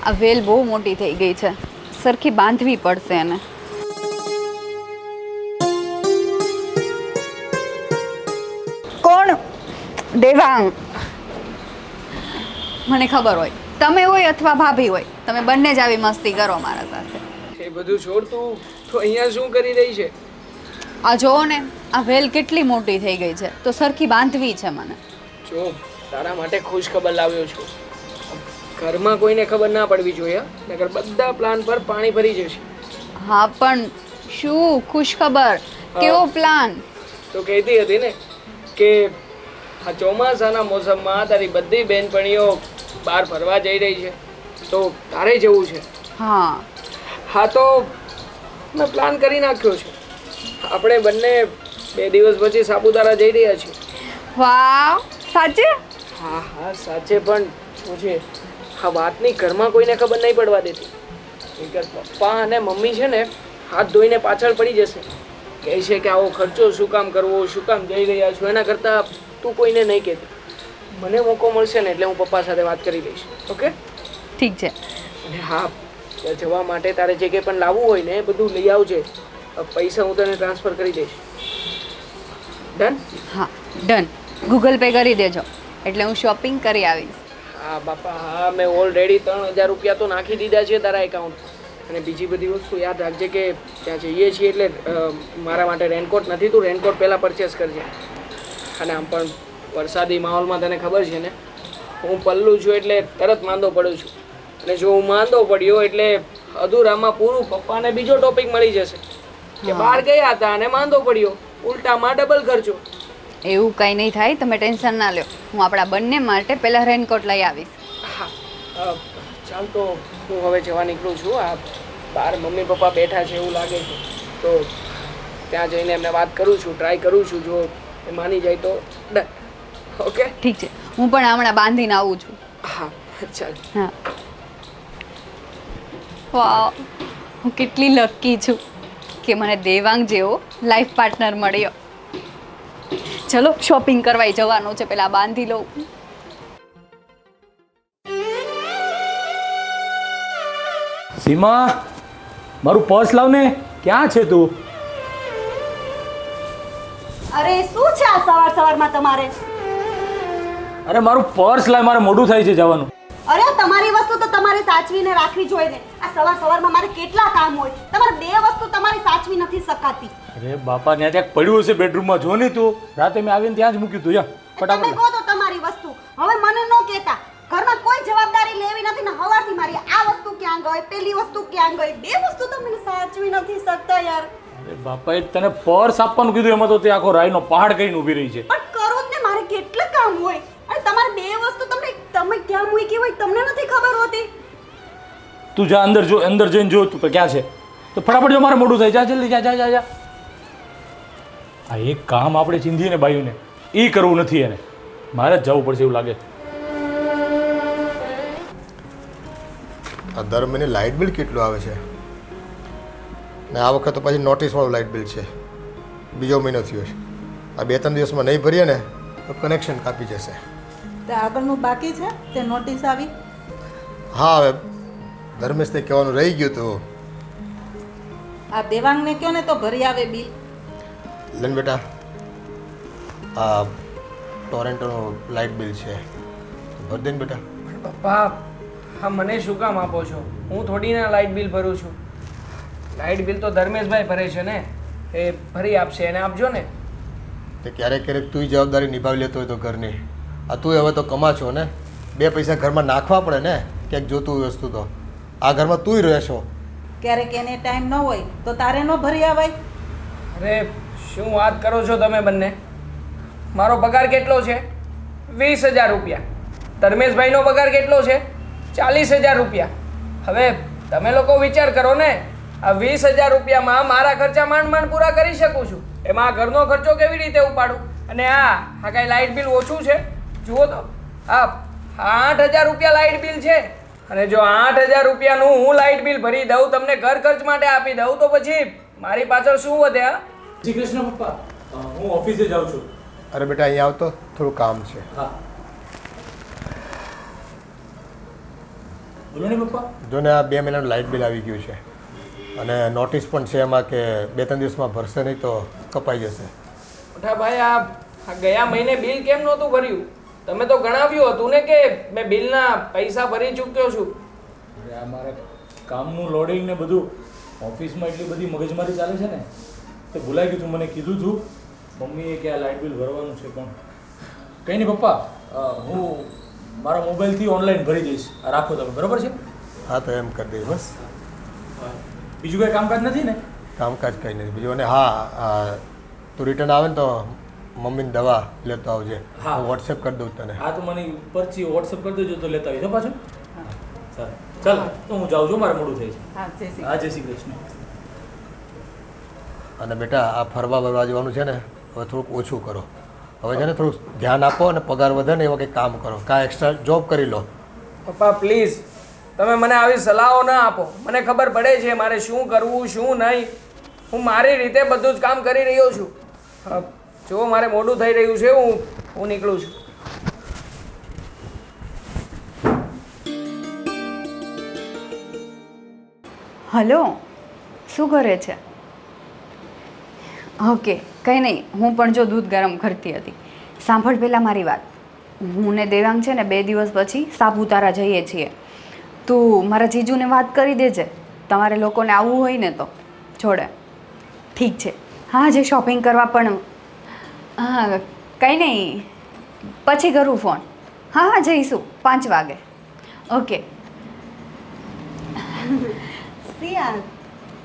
આ વેલ બહુ મોટી થઈ ગઈ છે, સરખી બાંધવી પડશે એને. કોણ? દેવાંગ. મને ખબર હોય તમે હોય અથવા ભાભી હોય, તમે બંને જ આવી મસ્તી કરો મારા સાથે. એ બધું છોડ, તું તો અહીંયા શું કરી રહી છે? આ જોવો ને, આ વેલ કેટલી મોટી થઈ ગઈ છે, તો સરખી બાંધવી છે મને. જો તારા માટે ખુશ ખબર લાવ્યો છું. ઘરમાં કોઈને ખબર ના પડવી જોઈએ, નકર બધા પ્લાન પર પાણી ભરી જશે. હા પણ શું ખુશ ખબર? કેવો પ્લાન? તો કહેતી હતી ને કે આ ચોમાસાના મોસમમાં તારી બધી બહેનપણીઓ બહાર ફરવા જઈ રહી છે, તો તારે જવું છે. હા હા તો મેં પ્લાન કરી નાખ્યો છે. આપણે બંને 2 દિવસ પછી સાપુતારા જઈ રહ્યા છીએ. વાહ, સાચે? હા હા સાચે, પણ શું છે, આ વાતની ઘરમાં કોઈને ખબર નહીં પડવા દેતી. પપ્પા અને મમ્મી છે ને હાથ ધોઈને પાછળ પડી જશે, કહે છે કે આવો ખર્ચો શું કામ કરવો, શું કામ જઈ રહ્યા છો. એના કરતાં તું કોઈને નહીં કહેતી. મને મોકો મળશે ને એટલે હું પપ્પા સાથે વાત કરી લઈશ. ઓકે? ઠીક છે. અને હા, ત્યાં જવા માટે તારે જે કંઈ પણ લાવવું હોય ને એ બધું લઈ આવજે. પૈસા હું તને ટ્રાન્સફર કરી દઈશ. ડન? હા ડન. ગૂગલ પે કરી દેજો એટલે હું શોપિંગ કરી આવીશ. હા બાપા હા, મેં ઓલરેડી 3000 રૂપિયા તો નાખી દીધા છે તારા એકાઉન્ટ. અને બીજી બધી વસ્તુ યાદ રાખજે કે ત્યાં જઈએ છીએ એટલે મારા માટે રેનકોટ નથી, તું રેનકોટ પહેલાં પરચેસ કરજે. અને આમ પણ વરસાદી માહોલમાં તને ખબર છે ને, હું પલ્લું છું એટલે તરત માંદો પડું છું. અને જો હું માંદો પડ્યો એટલે અધૂરામાં પૂરું પપ્પાને બીજો ટોપિક મળી જશે કે બહાર ગયા હતા અને માંદો પડ્યો, ઉલટામાં ડબલ ખર્ચો. એવું કંઈ નહીં થાય, તમે ટેન્શન ના લો. હું આપણા બંને માટે પહેલાં રેનકોટ લઈ આવીશ. હા ચાલ તો હું હવે જવા નીકળું છું. આ બહાર મમ્મી પપ્પા બેઠા છે એવું લાગે છે, તો ત્યાં જઈને એમને વાત કરું છું, ટ્રાય કરું છું. જો એ માની જાય તો ડન. ઓકે ઠીક છે, હું પણ હમણાં બાંધીને આવું છું. હા ચાલ. હા. વાહ, હું કેટલી લકી છું કે મને દેવાંગ જેવો લાઈફ પાર્ટનર મળ્યો. ચલો શોપિંગ કરવા જવાનું છે, પેલા બાંધી લઉં. સીમા, મારું પર્સ લાવ ને. ક્યાં છે તું? અરે શું છે આ સવાર સવારમાં તમારે? અરે મારું પર્સ લાવ, મારે મોડું થાય છે જવાનું. અરે તમારી વસ્તુ તો તમારે સાચવીને રાખવી જોઈએ ને. આ સવાર સવારમાં મારે કેટલા કામ હોય, તમારે 2 વસ્તુ તમારી સાચવી નથી શકાતી. અરે બાપા, ત્યાં ક્યાંક પડ્યું હશે બેડરૂમમાં. જો ને તું, રાતે મેં આવીને ત્યાં જ મૂક્યું તું. જા તમે ફટાફટ. કહો તો તમારી વસ્તુ, હવે મને ન કહેતા. ઘરમાં કોઈ જવાબદારી લેવી નથી ને હવારથી મારી આ વસ્તુ ક્યાં ગઈ, પેલી વસ્તુ ક્યાં ગઈ, 2 વસ્તુ તમે સાચવી નથી શકતા યાર. અરે બાપા, એ તને પર્સ આપવાનું કીધું, એમાં તો તે આખો રાઈનો પહાડ કરીને ઊભી રહી છે. પણ કરો જ ને, મારે કેટલા કામ હોય. અને તમારે 2 વસ્તુ તમે ક્યાં મૂકી હોય તમને નથી ખબર હોતી. તું જા અંદર, જો અંદર જઈને જો તું ક્યાં છે. તો ફટાફટ જો, મારે મોડું થાય. જા જલ્દી, જા જા જા જા. આ એક કામ આપણે ચીંધીએ ને બાયુને, એ કરવું નથી એને. મારે જ જવું પડશે એવું લાગે. આ દર મહિને લાઇટ બિલ કેટલું આવે છે ને આ વખત તો પછી નોટિસવાળું લાઇટ બિલ છે. બીજો મહિનો થયો છે. આ 2-3 દિવસમાં નહીં ભરીએ ને તો કનેક્શન કાપી જશે. તે આગળનું બાકી છે તે નોટિસ આવી? હા, હવે ધર્મેશને કહેવાનું રહી ગયું હતું. આ દેવાંગને કહો ને તો ભરી આવે બિલ. લન બેટા, આ ટોરેન્ટોનું લાઇટ બિલ છે, ભરી દે ને બેટા. પપ્પા હા, મને શું કામ આપો છો? હું થોડી ના લાઇટ બિલ ભરું છું. લાઇટ બિલ તો ધર્મેશભાઈ ભરે છે ને, એ ભરી આપશે, એને આપજો ને. તે ક્યારેક ક્યારેક તુંય જવાબદારી નિભાવી લેતો હોય તો ઘરની. આ તું હવે તો કમા છો ને, 2 પૈસા ઘરમાં નાખવા પડે ને, ક્યાંક જોતું હોય વસ્તુ તો. આ ઘરમાં તુંય રહેશો. ક્યારેક એને ટાઈમ ન હોય તો તારે ન ભરી આવાય? અરે શું વાત કરો છો તમે બંને? મારો પગાર કેટલો છે? 20,000 રૂપિયા. ધર્મેશભાઈનો પગાર કેટલો છે? 40,000 રૂપિયા. હવે તમે લોકો વિચાર કરો ને, આ 20,000 રૂપિયામાં મારા ખર્ચા માંડ માંડ પૂરા કરી શકું છું, એમાં ઘરનો ખર્ચો કેવી રીતે ઉપાડું? અને આ કાંઈ લાઇટ બિલ ઓછું છે? જુઓ તો, આ 8,000 રૂપિયા લાઇટ બિલ છે. અને જો 8,000 રૂપિયાનું હું લાઇટ બિલ ભરી દઉં, તમને ઘર ખર્ચ માટે આપી દઉં, તો પછી મારી પાછળ શું વધે? શ્રી કૃષ્ણ પપ્પા, હું ઓફિસે જાઉં છું. અરે બેટા, અહીંયા આવતો, થોડું કામ છે. હા. બોલો ને પપ્પા. જો ને આ 2 મહિનાનું લાઇટ બિલ આવી ગયું છે અને નોટિસ પણ છે એમાં કે 2-3 દિવસમાં ભરશે નહીં તો કપાઈ જશે. મોટા ભાઈ આ ગયા મહિને બિલ કેમ નહોતું ભર્યું? તમે તો ગણાવ્યું હતું ને કે મેં બિલના પૈસા ભરી ચૂક્યો છું. અરે આ મારે કામનું લોડિંગ ને બધું ઓફિસમાં એટલી બધી મગજમારી ચાલે છે ને તો ભૂલાઈ ગયું તું. મને કીધું હતું મમ્મીએ કે આ લાઇટ બિલ ભરવાનું છે પણ કંઈ નહીં પપ્પા, હું મારા મોબાઈલથી ઓનલાઈન ભરી દઈશ. આ રાખો તમે, બરાબર છે? હા તો એમ કરી દઈશ. બસ બીજું કંઈ કામકાજ નથી ને? કામકાજ કંઈ નથી બીજું. અને હા, તું રિટર્ન આવે ને તો મમ્મીની દવા લેતો આવજે. હા. હું વોટ્સએપ કરી દઉં તને. હા તો મને પરથી વોટ્સઅપ કરી દેજો તો લેતા આવી પાછું. સારું ચાલો તો હું જાઉં છું, મારે મોડું થઈ છે. હા જય શ્રી હા જય શ્રી કૃષ્ણ. અને બેટા આ ફરવા બરવા જવાનું છે ને હવે થોડુંક ઓછું કરો. હવે છે ને થોડુંક ધ્યાન આપો અને પગાર વધે ને એવા કંઈક કામ કરો, કાં એક્સ્ટ્રા જોબ કરી લો. પપ્પા પ્લીઝ તમે મને આવી સલાહો ના આપો. મને ખબર પડે છે મારે શું કરવું શું નહીં. હું મારી રીતે બધું જ કામ કરી રહ્યો છું. જો મારે મોડું થઈ રહ્યું છે, હું નીકળું છું. હલો, શું કરે છે? ઓકે, કંઈ નહીં, હું પણ જો દૂધ ગરમ કરતી હતી. સાંભળ પહેલાં મારી વાત. હું ને દેવાંગ છે ને 2 દિવસ પછી સાપુતારા જઈએ છીએ. તું મારા જીજુને વાત કરી દેજે. તમારે લોકોને આવવું હોય ને તો જોડે. ઠીક છે. હા, જે શોપિંગ કરવા પણ હા કંઈ નહીં, પછી કરું ફોન. હા હા જઈશું 5 વાગે. ઓકે. સિયા,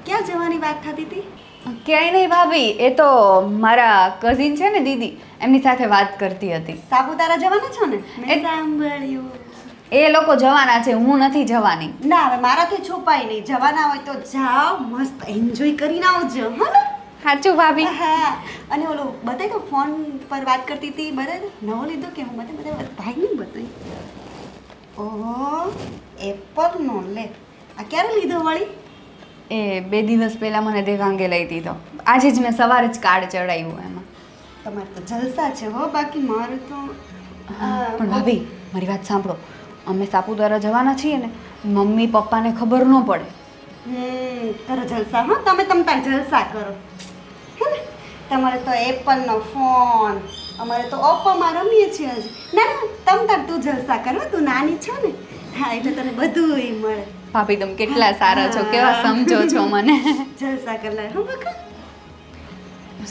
ક્યાં જવાની વાત થતી હતી? ક્યાંય નહીં ભાભી, એ તો મારા કઝિન છે ને દીદી, એમની સાથે વાત કરતી હતી. સાપુતારા જવાના છો ને? એ- મેં સાંભળ્યું. એ લોકો જવાના છે, હું નથી જવાની. ના હવે મારાથી છુપાય નહીં. જવાના હોય તો જાઓ, મસ્ત એન્જોય કરીને આવજો. હો ને? સાચું ભાભી? હા. અને ઓલો બતાવી તો ફોન પર વાત કરતી હતી, બરાબર નવો લીધો કે હું બધા ભાઈ નહીં બતાવી. ઓહો, એપલનો લે. આ ક્યારે લીધો વળી? એ 2 દિવસ પહેલાં મને દેવાંગે લઈ દીધો. આજે જ મેં સવારે જ કાર્ડ ચડાવ્યું એમાં. તમારે તો જલસા છે હો, બાકી મારું તો પણ ભાભી મારી વાત સાંભળો, અમે સાપુતારા જવાના છીએ ને, મમ્મી પપ્પાને ખબર ન પડે. કરો જલસા. હો તમે તાર જલસા કરો. હે ને? તમારે તો એપલનો ફોન, અમારે તો ઓપ્પોમાં રમીએ છીએ હજી. ના ના તાર તું જલસા કરો, તું નાની છો ને. હા એટલે તને બધુંય મળે. ભાભી તમે કેટલા સારા છો, કેવા સમજો છો મને. જલસા કરલા હો બકા.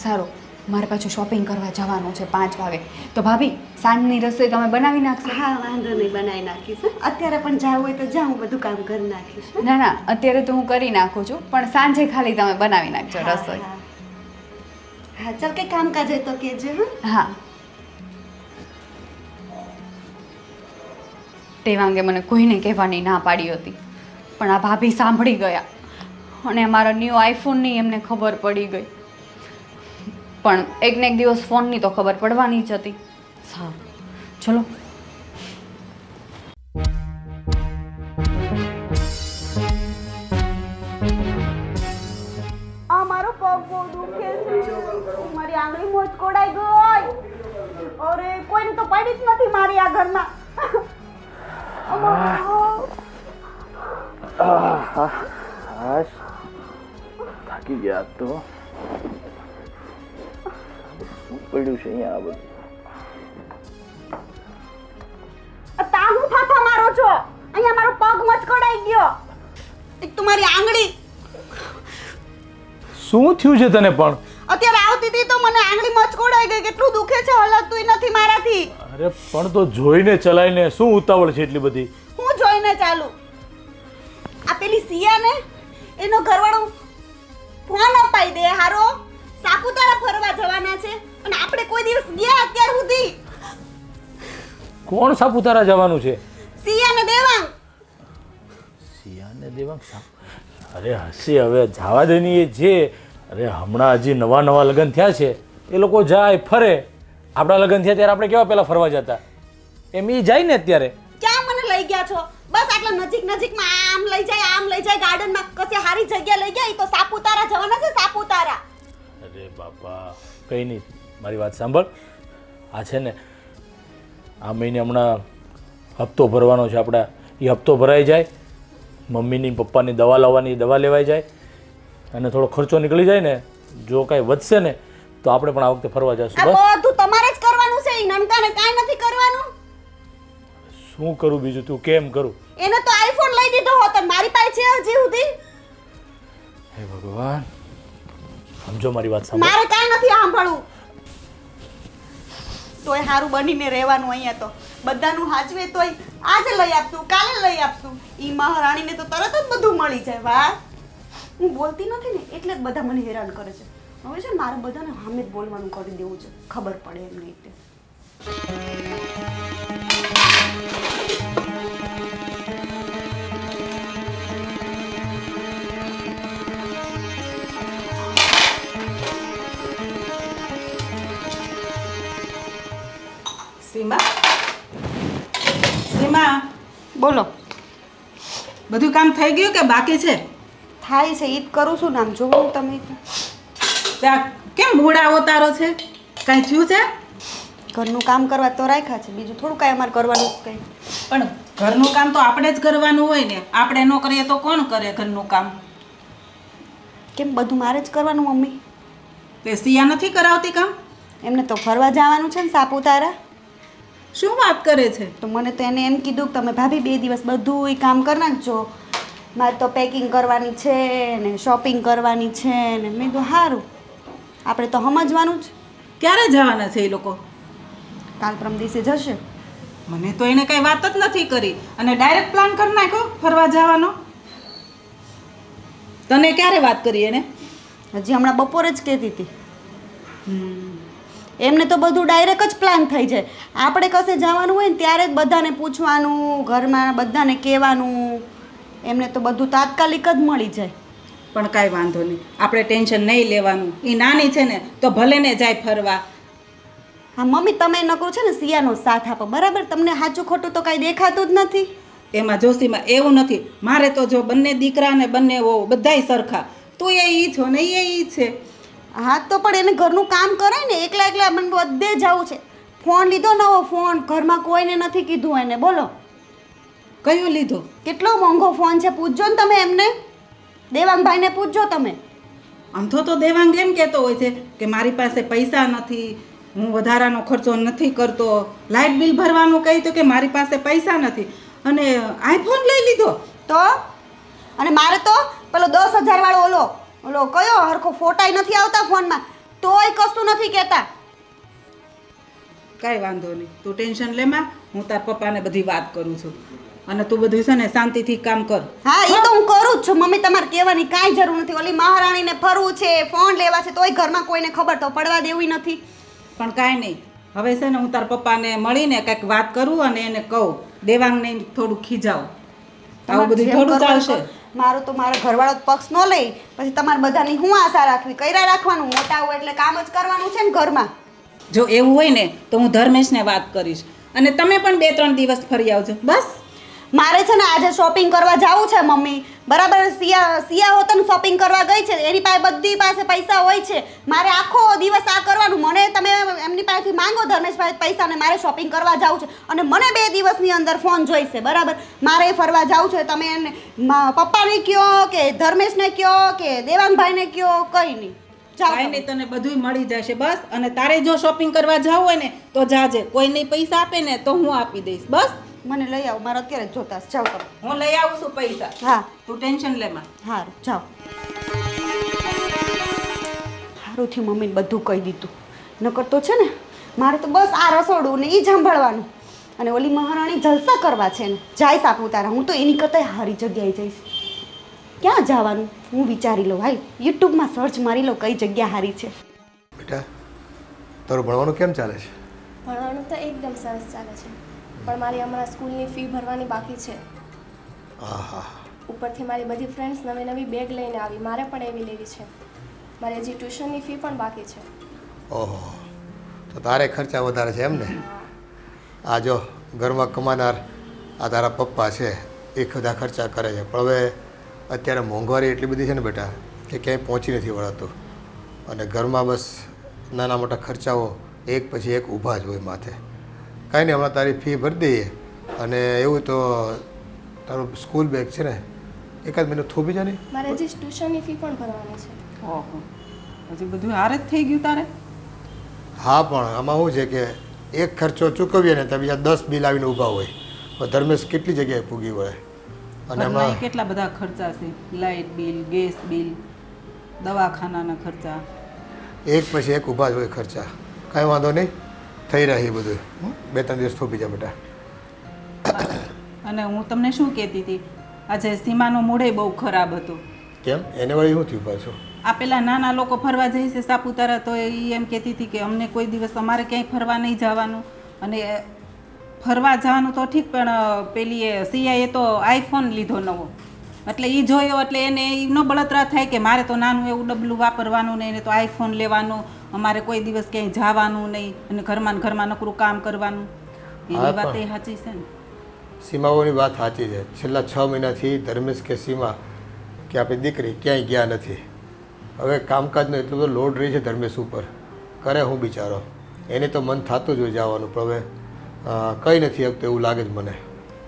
સારું, મારે પાછું શોપિંગ કરવા જવાનું છે 5 વાગે. તો ભાભી સાંજની રસોઈ તમે બનાવી નાખશો? હા વાંધો નહીં, બનાવી નાખીશ. અત્યારે પણ જાવું હોય તો જાઉં, હું બધું કામ કરી નાખીશ. ના ના, અત્યારે તો હું કરી નાખું છું, પણ સાંજે ખાલી તમે બનાવી નાખજો રસોઈ. હા, હા ચાલ કંઈ કામકાજ હોય તો કહેજે. હા હા. દેવાંગે મને કોઈને કહેવાની ના પાડી હતી, પણ આ ભાભી સાંભળી ગયા અને મારા ન્યૂ આઈફોનની એમને ખબર પડી ગઈ. પણ એક ને એક દિવસ ફોનની તો ખબર પડવાની જ હતી. સારું ચલો. આ મારો પગ બહુ દુખે છે. મારી આંગળી મોચકોડાઈ ગઈ. અરે કોઈને તો પડી જ નથી મારી આ ઘરમાં. થાકી ગયા તો શું પડ્યું છે અહીંયા આ બધું? તા હું ફાફા મારો છો? અહીંયા મારો પગ મચકોડાઈ ગયો. એક તો મારી આંગળી શું થયું છે તને પણ? અત્યારે આવતી હતી તો મને આંગળી મચકોડાઈ ગઈ. કેટલું દુખે છે, હલકતુંય નથી મારાથી. અરે પણ તો જોઈને ચલાઈને શું ઉતાવળ છે એટલી બધી? હું જોઈને ચાલુ. આ પેલી સિયા ને એનો ઘરવાળો ફોન અપાઈ દે હારો. સાપુતારા ફરવા જવાના છે અને આપણે કોઈ દિવસ ગયા અત્યાર સુધી. કોણ સાપુતારા જવાનું છે? સિયા ને દેવાંગ. સિયાને દેવાંગ અરે હસી હવે જવા દેની એ જે. અરે હમણાં હજી નવા નવા લગ્ન થયા છે, એ લોકો જાય ફરે. આપણા લગ્ન થયા ત્યારે આપણે કેવા પહેલાં ફરવા જતા, એમ એ જાય ને અત્યારે. ક્યાં મને લઈ ગયા છો? બસ આટલા નજીક નજીકમાં આમ લઈ જાય ગાર્ડનમાં કશે સારી જગ્યા લઈ ગયા. ઈ તો સાપુતારા જવાના છે, સાપુતારા. અરે બાપા કંઈ નહીં, મારી વાત સાંભળ. આ છે ને આ મહિને હમણાં હપ્તો ભરવાનો છે આપણા. એ હપ્તો ભરાઈ જાય મમ્મીની પપ્પાની દવા લાવવાની દવા લેવાઈ જાય અને થોડો ખર્ચો નીકળી જાય ને, જો કાંઈ વધશે ને તો આપણે પણ આ વખતે ફરવા જઈશું. આ બસ બધું તમારે જ કરવાનું છે. ઈ નનકાને કાંઈ નથી કરવાનું. શું કરું બીજું, તું કેમ કરું? એને તો આઈફોન લઈ દીધો હોત અને મારી પાસે છે હજી સુધી. હે ભગવાન, સમજો મારી વાત સાંભળો. મારે કાંઈ નથી સાંભળવું. તોય સારું બનીને રહેવાનું અહીંયા તો. બધાનું હાચવે તોય આજે લઈ આપશું, કાલે લઈ આપશું. ઈ મહારાણીને તો તરત જ બધું મળી જાય. વાહ, હું બોલતી નથી ને એટલે જ બધા મને હેરાન કરે છે. હવે છે ને મારે બધાને સામે જ બોલવાનું કરી દેવું છે, ખબર પડે એમ નહીં તે. સીમા, બોલો. બધું કામ થઈ ગયું કે બાકી છે? થાય છે ઈ જ કરું છું. નામ જોવું તમે. ત્યાં કેમ મૂડ આવો તારો છે? કાંઈ થયું છે? ઘરનું કામ કરવા તો રાખ્યા છે, બીજું થોડું કાંઈ અમારે કરવાનું જ કંઈ. પણ ઘરનું કામ તો આપણે જ કરવાનું હોય ને. આપણે ન કરીએ તો કોણ કરે ઘરનું કામ? કેમ બધું મારે જ કરવાનું મમ્મી? તે સિયા નથી કરાવતી કામ? એમને તો ફરવા જવાનું છે ને સાપુતારા. શું વાત કરે છે? તો મને તો એને એમ કીધું કે તમે ભાભી 2 દિવસ બધું ઈ કામ કરી નાખજો, મારે તો પેકિંગ કરવાની છે ને શોપિંગ કરવાની છે ને. મેં કીધું સારું, આપણે તો સમજવાનું જ. ક્યારે જવાના છે એ લોકો? કાલ પરમ દિવસે જશે. મને તો એને કઈ વાત જ નથી કરી અને ડાયરેક્ટ પ્લાન કરી નાખ્યો ફરવા જવાનો. તને ક્યારે વાત કરી એને? હજી હમણાં બપોરે જ કહેતી હતી. એમને તો બધું ડાયરેક્ટ જ પ્લાન થઈ જાય. આપણે કશે જવાનું હોય ને ત્યારે જ બધાને પૂછવાનું, ઘરમાં બધાને કહેવાનું. એમને તો બધું તાત્કાલિક જ મળી જાય. પણ કાંઈ વાંધો નહીં, આપણે ટેન્શન નહીં લેવાનું. એ નાની છે ને તો ભલે ને જાય ફરવા. હા મમ્મી, તમે નકરું છે ને સિયાનો સાથ આપો, બરાબર? તમને સાચું ખોટું તો કાંઈ દેખાતું જ નથી. એમાં જોશીમાં એવું નથી. મારે તો જો બંને દીકરા ને બંને વહુ બધાય સરખા. તું એ ઈ છો ને એ ઈ છે. હા તો પણ એને ઘરનું કામ કરાય ને. એકલા એકલા મને બધે જવું છે. ફોન લીધો નવો ફોન, ઘરમાં કોઈને નથી કીધું એને. બોલો કયો લીધો? કેટલો મોંઘો ફોન છે, પૂછજો ને તમે એમને. દેવાંગભાઈને પૂછજો તમે. આમથો તો દેવાંગ એમ કહેતો હોય છે કે મારી પાસે પૈસા નથી, હું વધારાનો ખર્ચો નથી કરતો. લાઇટ બિલ ભરવાનું કહી તો કે મારી પાસે પૈસા નથી, અને આઈફોન લઈ લીધો. તો અને મારે તો પેલો 10,000 વાળો ઓલો કયો હરખો ફોટાય નથી આવતા ફોનમાં, તોય કશું નથી કહેતા. કાંઈ વાંધો નહીં, તું ટેન્શન લેમાં. હું તાર પપ્પાને બધી વાત કરું છું અને તું બધું છે ને શાંતિથી કામ કર. હા એ તો હું કરું જ છું મમ્મી, તમારે કહેવાની કાંઈ જરૂર નથી. ઓલી મહારાણીને ફરવું છે, ફોન લેવા છે, તોય ઘરમાં કોઈને ખબર તો પડવા દેવી નથી. પણ કાંઈ નહીં, હવે છે ને હું તાર પપ્પાને મળીને કંઈક વાત કરું અને એને કહું, દેવાંગને થોડું ખીજાવ. આવું બધું થોડું ચાલશે. મારું તો મારો ઘરવાળો પક્ષ ન લઈ પછી તમારે બધાની હું આશા રાખવી? કર્યા રાખવાનું. મોટા હોય એટલે કામ જ કરવાનું છે ને ઘરમાં. જો એવું હોય ને તો હું ધર્મેશને વાત કરીશ અને તમે પણ 2-3 દિવસ ફરી આવજો. બસ મારે છે ને આજે શોપિંગ કરવા જવું છે મમ્મી, બરાબર? સિયા હોતન શોપિંગ કરવા ગઈ છે, એની પાસે બધી પાસે પૈસા હોય છે. મારે આખો દિવસ આ કરવાનું. મને તમે એમની પાસેથી માંગો ધર્મેશભાઈ પૈસા, ને મારે શોપિંગ કરવા જવું છે અને મને 2 દિવસની અંદર ફોન જોઈશે, બરાબર? મારે ફરવા જવું છે. તમે એને પપ્પાને કહો કે ધર્મેશને કહો કે દેવાંગભાઈને કહો, કંઈ નહીં. કાંઈ નહીં, તને બધુંય મળી જશે. બસ, અને તારે જો શોપિંગ કરવા જવું હોય ને તો જાજે. કોઈ નહીં પૈસા આપે ને તો હું આપી દઈશ. બસ મને લઈ આવો, મારે અત્યારે જ જોતા છે. જાઓ તમે. હું લઈ આવું છું પૈસા. હા તું ટેન્શન લેમાં. સારું, જાઓ. સારું થયું મમ્મીને બધું કહી દીધું. નકર તો છે ને મારે તો બસ આ રસોડું ને એ સાંભળવાનું. અને ઓલી મહારાણી જલસા કરવા છે ને જાય સાપુતારા. હું તો એની કરતાં સારી જગ્યાએ જઈશ. ક્યાં જવાનું હું વિચારી લઉં. હાલ યુટ્યુબમાં સર્ચ મારી લઉં કઈ જગ્યા સારી છે. બેટા, તારું ભણવાનું કેમ ચાલે છે? ભણવાનું તો એકદમ સરસ ચાલે છે, પણ મારી હમણાં સ્કૂલની ફી ભરવાની બાકી છે. હા. ઉપરથી મારી બધી ફ્રેન્ડ્સ નવી નવી બેગ લઈને આવી, મારે પણ એવી લેવી છે. મારી હજી ટ્યુશનની ફી પણ બાકી છે. ઓહો, તો તારે ખર્ચા વધારે છે એમ ને? આ જો ઘરમાં કમાનાર આ તારા પપ્પા છે એ બધા ખર્ચા કરે છે, પણ હવે અત્યારે મોંઘવારી એટલી બધી છે ને બેટા કે ક્યાંય પહોંચી નથી વળાતું. અને ઘરમાં બસ નાના મોટા ખર્ચાઓ એક પછી એક ઊભા જ હોય માથે. કાંઈ નહીં, હમણાં તારી ફી ભરી દઈએ અને એવું તો તારું સ્કૂલ બેગ છે ને એકાદ મહિનો થોભી જા નહીં. મારે હજી ટ્યુશનની ફી પણ ભરવાની છે. ઓહો, હજી બધું હારે જ થઈ ગયું તારે? હા પણ આમાં શું છે કે એક ખર્ચો ચૂકવીએ ને તો બીજા 10 બિલ આવીને ઊભા હોય. તો ધર્મેશ કેટલી જગ્યાએ પૂગી વળે. અને ઘરમાં હમણાં કેટલા બધા ખર્ચા છે, લાઇટ બિલ, ગેસ બિલ, દવાખાનાના ખર્ચા. એક પછી એક ઊભા જ હોય ખર્ચા. કાંઈ વાંધો નહીં, થઈ રહે એ બધું. 2-3 દિવસ થોભી જા બેટા. અને હું તમને શું કહેતી હતી, આજે સીમાનો મૂડે બહુ ખરાબ હતો. કેમ એને વળી શું થયું પાછું? આ પેલા નાના લોકો ફરવા જાય છે સાપુતારા, તો એ એમ કહેતી હતી કે અમને કોઈ દિવસ અમારે ક્યાંય ફરવા નહીં જવાનું. અને ફરવા જવાનું તો ઠીક, પણ પેલી સિયાએ તો આઈફોન લીધો નવો, એટલે એ જોયો એટલે એને એનો બળતરા થાય કે મારે તો નાનું એવું ડબલું વાપરવાનું નહીં, એને તો આઈફોન લેવાનું, અમારે કોઈ દિવસ ક્યાંય જવાનું નહીં, અને ઘરમાં ને ઘરમાં નકરું કામ કરવાનું. એની વાત એ સાચી છે ને? સીમાઓની વાત સાચી છે. છેલ્લા 6 મહિનાથી ધર્મેશ કે સીમા કે આપણી દીકરી ક્યાંય ગયા નથી. હવે કામકાજનો એટલો બધો લોડ રહી છે ધર્મેશ ઉપર, કરે હું બિચારો. એને તો મન થતું જ હોય જવાનું, પણ હવે કંઈ નથી આપતું એવું લાગે જ મને.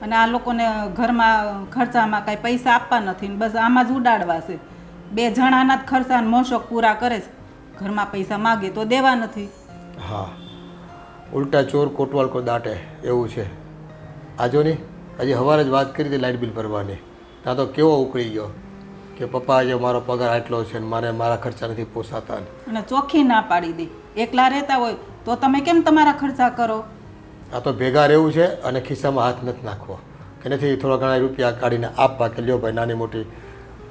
અને આ લોકોને ઘરમાં ખર્ચામાં કાંઈ પૈસા આપવા નથી ને બસ આમાં જ ઉડાડવા છે. 2 જણાના જ ખર્ચા ને મોશોક પૂરા કરે છે, ઘરમાં પૈસા માગે તો દેવા નથી. હા, ઉલટા ચોર કોટવાલ કો દાટે એવું છે. આજો નહીં, હજી સવારે જ વાત કરી હતી લાઇટ બિલ ભરવાની, ત્યાં તો કેવો ઉકળી ગયો કે પપ્પા આજે મારો પગાર આટલો છે ને મારે મારા ખર્ચા નથી પોસાતા. અને ચોખ્ખી ના પાડી દે, એકલા રહેતા હોય તો તમે કેમ તમારા ખર્ચા કરો? આ તો ભેગા રહેવું છે અને ખિસ્સામાં હાથ નથી નાખવો કે નથી થોડા ઘણા રૂપિયા કાઢીને આપવા કે લ્યો ભાઈ નાની મોટી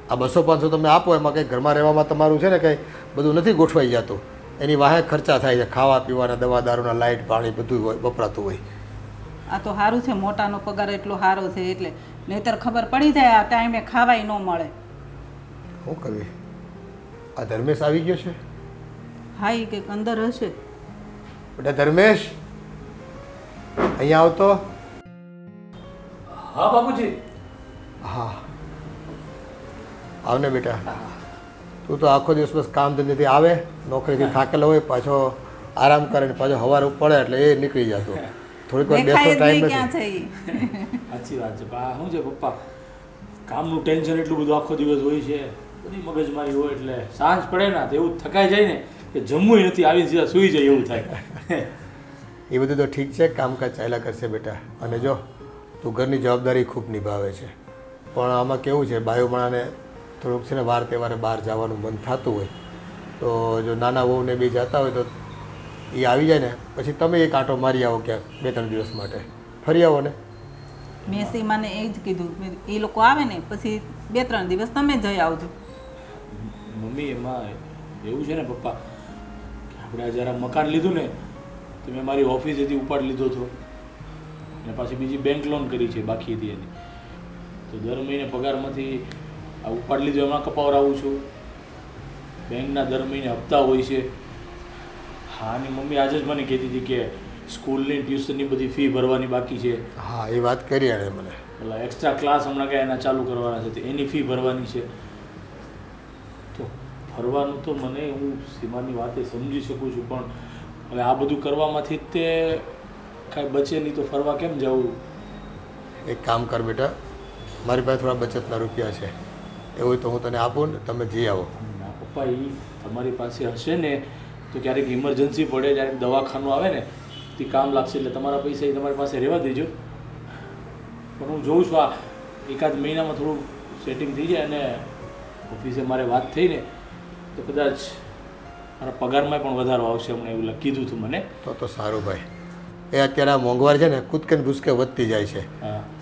આ 200-500 તમે આપો, એમાં કંઈ ઘરમાં રહેવામાં તમારું છે ને કંઈ બધું નથી ગોઠવાઈ જતું. એની વાહે ખર્ચા થાય છે, ખાવા પીવાના, દવા દારૂના, લાઇટ પાણી બધું હોય વપરાતું હોય. આ તો સારું છે, મોટાનો પગાર એટલો સારો છે એટલે, નહીંતર ખબર પડી જાય આ ટાઈમે ખાવાય ન મળે. શું કરવી? આ ધર્મેશ આવી ગયો છે. હા, એ કંઈક અંદર હશે. બેટા ધર્મેશ, અહીંયા આવતો. હા બાપુજી. હા આવને બેટા. તું તો આખો દિવસ બસ કામ ધંધેથી આવે, નોકરીથી થાકેલો હોય, પાછો આરામ કરે ને પાછો સવારે પડે એટલે એ નીકળી જતો. થોડીક વાર બેસો, ટાઈમ ક્યાં નથી. છે ઈ? સાચી વાત છે. આ શું છે પપ્પા, કામનું ટેન્શન એટલું બધું આખો દિવસ હોય છે, બધી મગજમારી હોય, એટલે સાંજ પડે ને તો એવું થકાઈ જાય ને કે જમવું નથી, આવીને સીધા સૂઈ જાય એવું થાય. એ બધું તો ઠીક છે, કામકાજ ચાલ્યા કરશે બેટા. અને જો તું ઘરની જવાબદારી ખૂબ નિભાવે છે, પણ આમાં કેવું છે બાયો માણાને થોડુંક છે ને વાર તહેવારે બહાર જવાનું મન થતું હોય, તો જો નાના વહુને બી જતા હોય તો એ આવી જાય ને પછી તમે એક આંટો મારી આવો ક્યાંક 2-3 દિવસ માટે ફરી આવો ને. મેં સીમાને એ જ કીધું, એ લોકો આવે ને પછી 2-3 દિવસ તમે જઈ આવજો. મમ્મી એમાં એવું છે ને પપ્પા કે આપણે જરા મકાન લીધું ને તો મેં મારી ઓફિસેથી ઉપાડ લીધો હતો અને પાછી બીજી બેંક લોન કરી છે બાકી હતી એની, તો દર મહિને પગારમાંથી આ ઉપાડ લીધો એમાં કપાવરાવું છું. બેંકના દર મહિને હપ્તા હોય છે. હા, અને મમ્મી આજે જ મને કહેતી હતી કે સ્કૂલની ટ્યુશનની બધી ફી ભરવાની બાકી છે. હા, એ વાત કરી એણે મને. પેલા એક્સ્ટ્રા ક્લાસ હમણાં કાંઈ એના ચાલુ કરવાના છે તો એની ફી ભરવાની છે. તો ફરવાનું તો મને હું સીમાની વાતે સમજી શકું છું, પણ હવે આ બધું કરવામાંથી તે કાંઈ બચે નહીં તો ફરવા કેમ જવું? એક કામ કર બેટા, મારી પાસે થોડા બચતના રૂપિયા છે, એવું હોય તો હું તને આપું ને તમે જઈ આવો. ના પપ્પા, એ તમારી પાસે હશે ને તો ક્યારેક ઇમરજન્સી પડે, ક્યારેક દવાખાનું આવે ને તે કામ લાગશે, એટલે તમારા પૈસા એ તમારી પાસે રહેવા દેજો. પણ હું જોઉં છું આ એકાદ મહિનામાં થોડું સેટિંગ થઈ જાય અને ઓફિસે મારે વાત થઈ ને તો કદાચ મારા પગારમાં પણ વધારો આવશે. હમણાં એવું કીધું હતું મને. તો સારું ભાઈ. એ અત્યારે આ મોંઘવારી છે ને કૂદકે ને ભૂસકે વધતી જાય છે.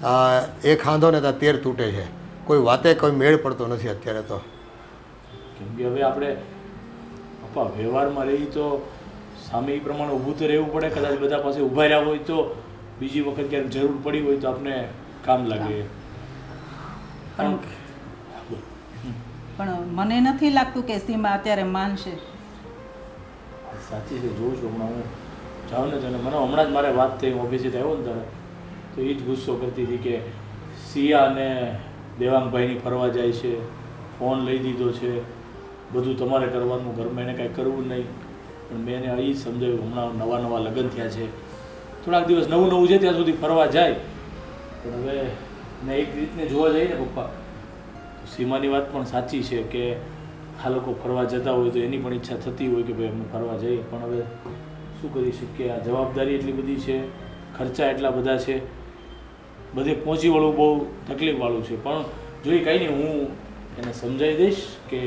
આ એક ખાંધો ને ત્યાં 13 તૂટે છે. કોઈ વાતે કોઈ મેળ પડતો નથી અત્યારે તો. કેમ કે હવે આપણે પપ્પા વ્યવહારમાં રહી તો સામે એ પ્રમાણે ઊભું તો રહેવું પડે. કદાચ બધા પાસે ઊભા રહ્યા હોય તો બીજી વખત ક્યારેક જરૂર પડી હોય તો આપણે કામ લાગે. પણ મને નથી લાગતું કે સીમા અત્યારે માનશે. સાચી છે, જોઉં છું હમણાં હું જાઉં ને તને મને હમણાં જ મારે વાત થઈ, ઓફિસેથી આવ્યો ને ત્યારે તો એ જ ગુસ્સો કરતી હતી કે સિયા અને દેવાંગભાઈની ફરવા જાય છે, ફોન લઈ દીધો છે, બધું તમારે કરવાનું, ઘરમાં એને કાંઈ કરવું નહીં. પણ મેં એને એ સમજાવ્યું, હમણાં નવા લગ્ન થયા છે, થોડાક દિવસ નવું છે ત્યાં સુધી ફરવા જાય. પણ હવે ને એક રીતને જોવા જઈએ ને પપ્પા સીમાની વાત પણ સાચી છે કે આ લોકો ફરવા જતા હોય તો એની પણ ઈચ્છા થતી હોય કે ભાઈ અમે ફરવા જઈએ, પણ હવે શું કરી શકીએ? આ જવાબદારી એટલી બધી છે, ખર્ચા એટલા બધા છે, બધે પહોંચી વળવું બહુ તકલીફવાળું છે. પણ જોઈએ કંઈ નહીં, હું એને સમજાવી દઈશ કે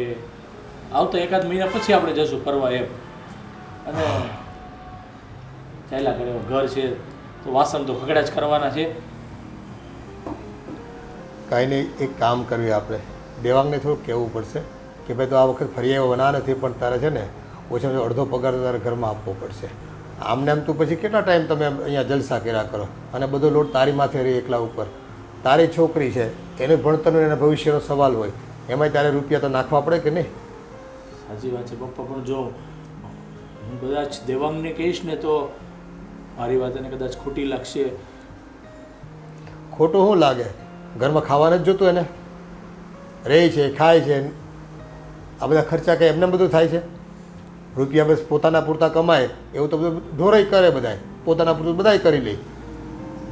આવતા એકાદ મહિના પછી આપણે જશું ફરવા એમ. અને ચાલ્યા કરે, ઘર છે તો વાસણ તો ખગડા જ કરવાના છે. કાંઈ નહીં, એક કામ કરવી આપણે, દેવાંગને થોડુંક કહેવું પડશે કે ભાઈ તો આ વખત ફરી આવ્યો ના નથી, પણ તારે છે ને ઓછામાં ઓછો અડધો પગાર તો તારે ઘરમાં આપવો પડશે. આમને આમ તું પછી કેટલા ટાઈમ તમે અહીંયા જલસા કર્યા કરો અને બધો લોડ તારી માથે રહી એકલા ઉપર. તારી છોકરી છે, એનું ભણતરનો એના ભવિષ્યનો સવાલ હોય, એમાંય તારે રૂપિયા તો નાખવા પડે કે નહીં? સાચી વાત છે પપ્પા, પણ જો હું કદાચ દેવાંગને કહીશ ને તો મારી વાત એને કદાચ ખોટી લાગશે. ખોટું શું લાગે? ઘરમાં ખાવાને જ જોતું એને, રહે છે, ખાય છે, આ બધા ખર્ચા કંઈ એમને બધું થાય છે? રૂપિયા બસ પોતાના પૂરતા કમાય એવું તો બધું ઢોરાઈ કરે, બધાય પોતાના પૂરતું બધાય કરી લે.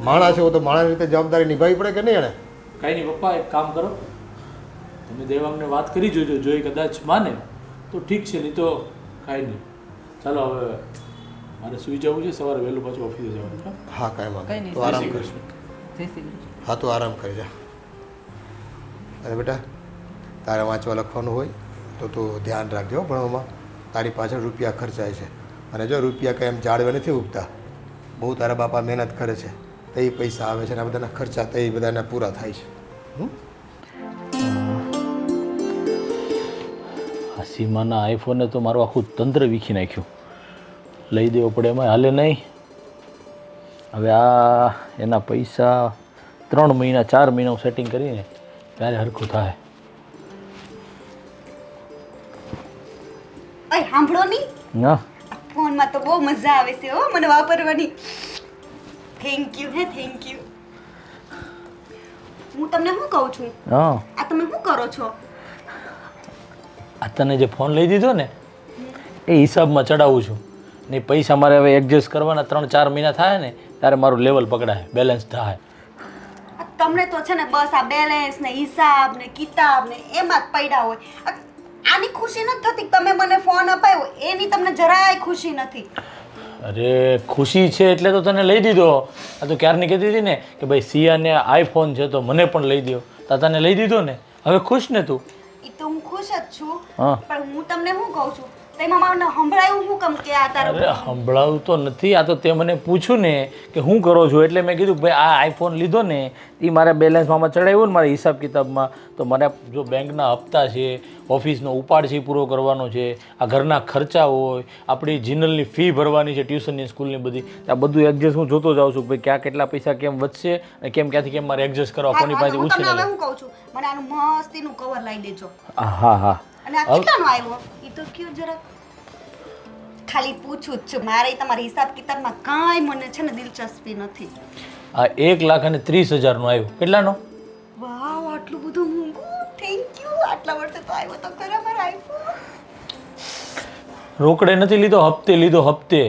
માણસ એવો તો માણસની રીતે જવાબદારી નિભાવવી પડે કે નહીં એને? કાંઈ નહીં પપ્પા, એક કામ કરો, તમે દેવાંગને વાત કરી જોજો, જો એ કદાચ માને તો ઠીક છે, નહીં તો કાંઈ નહીં. ચાલો હવે મારે સૂઈ જવું છે, સવારે વહેલું પાછું ઓફિસે જવાનું છે. હા કાંઈ વાંધો નહીં, તો આરામ કરીશ. હા તો આરામ કરી જા. અને બેટા તારે વાંચવા લખવાનું હોય તો તું ધ્યાન રાખજો ભણવામાં. તારી પાછળ રૂપિયા ખર્ચાય છે, અને જો રૂપિયા કંઈ એમ જાળવે નથી ઉગતા, બહુ તારા બાપા મહેનત કરે છે, તો એ પૈસા આવે છે, અને આ બધાના ખર્ચા તો એ બધાના પૂરા થાય છે. આ સીમાના આઈફોને તો મારું આખું તંત્ર વીખી નાખ્યું. લઈ દેવો પડે એમાં હાલે નહીં. હવે આ એના પૈસા 3 મહિના 4 મહિના સેટિંગ કરીને ત્યારે હરખું થાય. અય સાંભળો ની, ના ફોનમાં તો બહુ મજા આવે છે હો મને વાપરવાની. Thank you thank you. હું તમને શું કહું છું, હા, આ તમે શું કરો છો? આ તને જે ફોન લઈ દીધો ને એ હિસાબમાં ચડાવું છું ને. પૈસા મારે હવે એડજસ્ટ કરવાના 3-4 મહિના થાય ને ત્યારે મારું લેવલ પકડાય, બેલેન્સ થાય. તમને તો છે ને બસ આ બેલેન્સ ને હિસાબ ને કિતાબ ને એમાં જ પડ્યા હોય. આની ખુશી નથી થતી તમે મને ફોન અપાયો એની તમને જરાય ખુશી નથી. અરે ખુશી છે એટલે તો તને લઈ દીધો. આ તો ક્યારની કહેતી હતી ને કે ભાઈ સિયાને આઈફોન છે તો મને પણ લઈ દો, તો તને લઈ દીધો ને, હવે ખુશ ને તું? એ તો હું ખુશ જ છું, હા. પણ હું તમને શું કહું છું, તેમાં મને સંભળાયું હું કેમ કે આ તારો અરે સંભળાવું તો નથી, આ તો તે મને પૂછ્યું ને કે હું કરો છો એટલે મેં કીધું ભાઈ આ આઈફોન લીધો ને એ મારે બેલેન્સમાં ચડાવ્યું ને મારા હિસાબ કિતાબમાં, તો મને જો બેંકના હપ્તા છે, ઓફિસનો ઉપાડ છે એ પૂરો કરવાનો છે, આ ઘરના ખર્ચા હોય, આપણી જીનલની ફી ભરવાની છે, ટ્યુશનની સ્કૂલની બધી, આ બધું એડજસ્ટ હું જોતો જાઉં છું કે ભાઈ ક્યાં કેટલા પૈસા કેમ વધશે અને ક્યાંથી કેમ મારે એડજસ્ટ કરવા કોની પાસે હું ઉછીને તમને હવે હું કહું છું, મને આનું મસ્તીનું કવર લાવી દેજો. હા હા. અને આ કેટલાનો આવ્યો એ તો કયો જરા. ખાલી પૂછું જ છું, મારે તમારા હિસાબ કિતાબમાં કાંઈ મને છે ને દિલચસ્પી નથી. આ 1,30,000 નો આવ્યો. કેટલાનો? વાવ, આટલું બધું મોંઘું. Thank you. આટલા વર્ષે તો આવ્યો તો ખરા મારો આઈફોન. રોકડે નથી લીધો, હપ્તે લીધો, હપ્તે.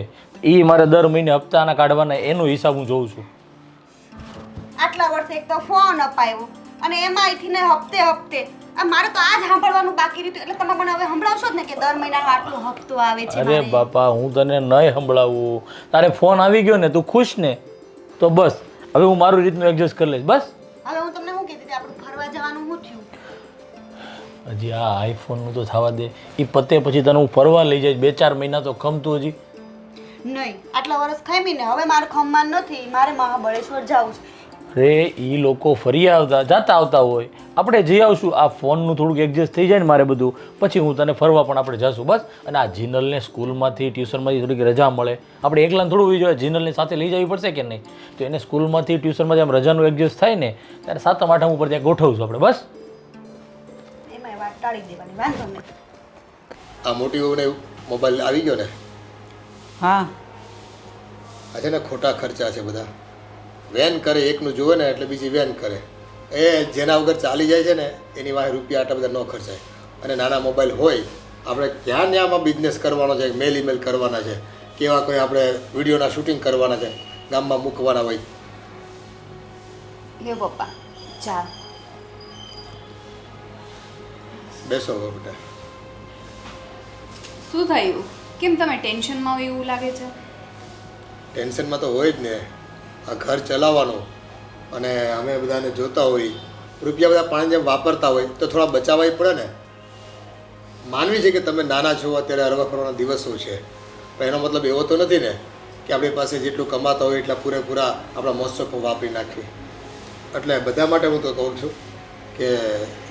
એ મારે દર મહિને હપ્તાના કાઢવાના, એનો હિસાબ હું જોઉં છું. આટલા વર્ષે એક તો ફોન અપાયો અને એમાંયથી ને હપ્તે હપ્તે. આ મારે તો આજ સાંભળવાનું બાકી રહ્યું એટલે તમે મને હવે સંભળાવશો જ ને કે દર મહિનાનો આટલો હપ્તો આવે છે. અરે બાપા, હું તને નહીં સંભળાવું. તારે ફોન આવી ગયો ને, તું ખુશ ને, તો બસ હવે હું મારું રીતનું એડજસ્ટ કરી લઈશ. બસ હવે હું તમને શું કીધી હતી, આપણું ફરવા જવાનું શું થયું? હજી આ આઈફોનનું તો થવા દે, એ પતે પછી તને હું ફરવા લઈ જઈશ. 2-4 મહિના તો ખમતું હજી નહીં. આટલા વર્ષ ખામીને હવે મારે ખમવાનું નથી, મારે મહાબળેશ્વર જવું છે. અરે એ લોકો ફરી જાતા આવતા હોય, આપણે જઈ આવશું. આ ફોનનું થોડુંક એડજસ્ટ થઈ જાય ને મારે બધું, પછી હું તને ફરવા પણ આપણે જઈશું. બસ. અને આ જીનલને સ્કૂલમાંથી ટ્યુશનમાંથી થોડીક રજા મળે, આપણે એકલાને થોડું હોવી જોઈએ, જીનલની સાથે લઈ જવી પડશે કે નહીં? તો એને સ્કૂલમાંથી ટ્યુશનમાંથી આમ રજાનું એડજસ્ટ થાય ને ત્યારે 7મ-8મ ઉપર ત્યાં ગોઠવશું આપણે. બસ એમાં વાત ટાળી દેવાની, વાંધો નહીં. આ મોટી વહુને મોબાઈલ આવી ગયો ને, હા આ છે ને ખોટા ખર્ચા છે બધા. વેન કરે એકનું જુએ ને એટલે બીજી વેન કરે. એ જેના વગર ચાલી જાય છે ને એની વાંહે રૂપિયા આટલા બધા ન ખર્ચાય. અને નાના મોબાઈલ હોય, આપણે ક્યાં ને આમાં બિઝનેસ કરવાનો છે, મેલ ઈમેલ કરવાના છે, કેવા કોઈ આપણે વિડીયોના શૂટિંગ કરવાના છે, ગામમાં મૂકવાના હોય. લ્યો પપ્પા ચા. બેસો હવે બેટા. શું થયું? કેમ તમે ટેન્શનમાં હોય એવું લાગે છે? ટેન્શનમાં તો હોય જ ને. આ ઘર ચલાવવાનું અને અમે બધાને જોતા હોઈએ, રૂપિયા બધા પાણી જેમ વાપરતા હોય તો થોડા બચાવવા પડે ને. માનવી છે કે તમે નાના છો, અત્યારે હરવા ફરવાના દિવસો છે, પણ એનો મતલબ એવો તો નથી ને કે આપણી પાસે જેટલું કમાતા હોય એટલા પૂરેપૂરા આપણા મોજ વાપરી નાખવી. એટલે બધા માટે હું તો કહું છું કે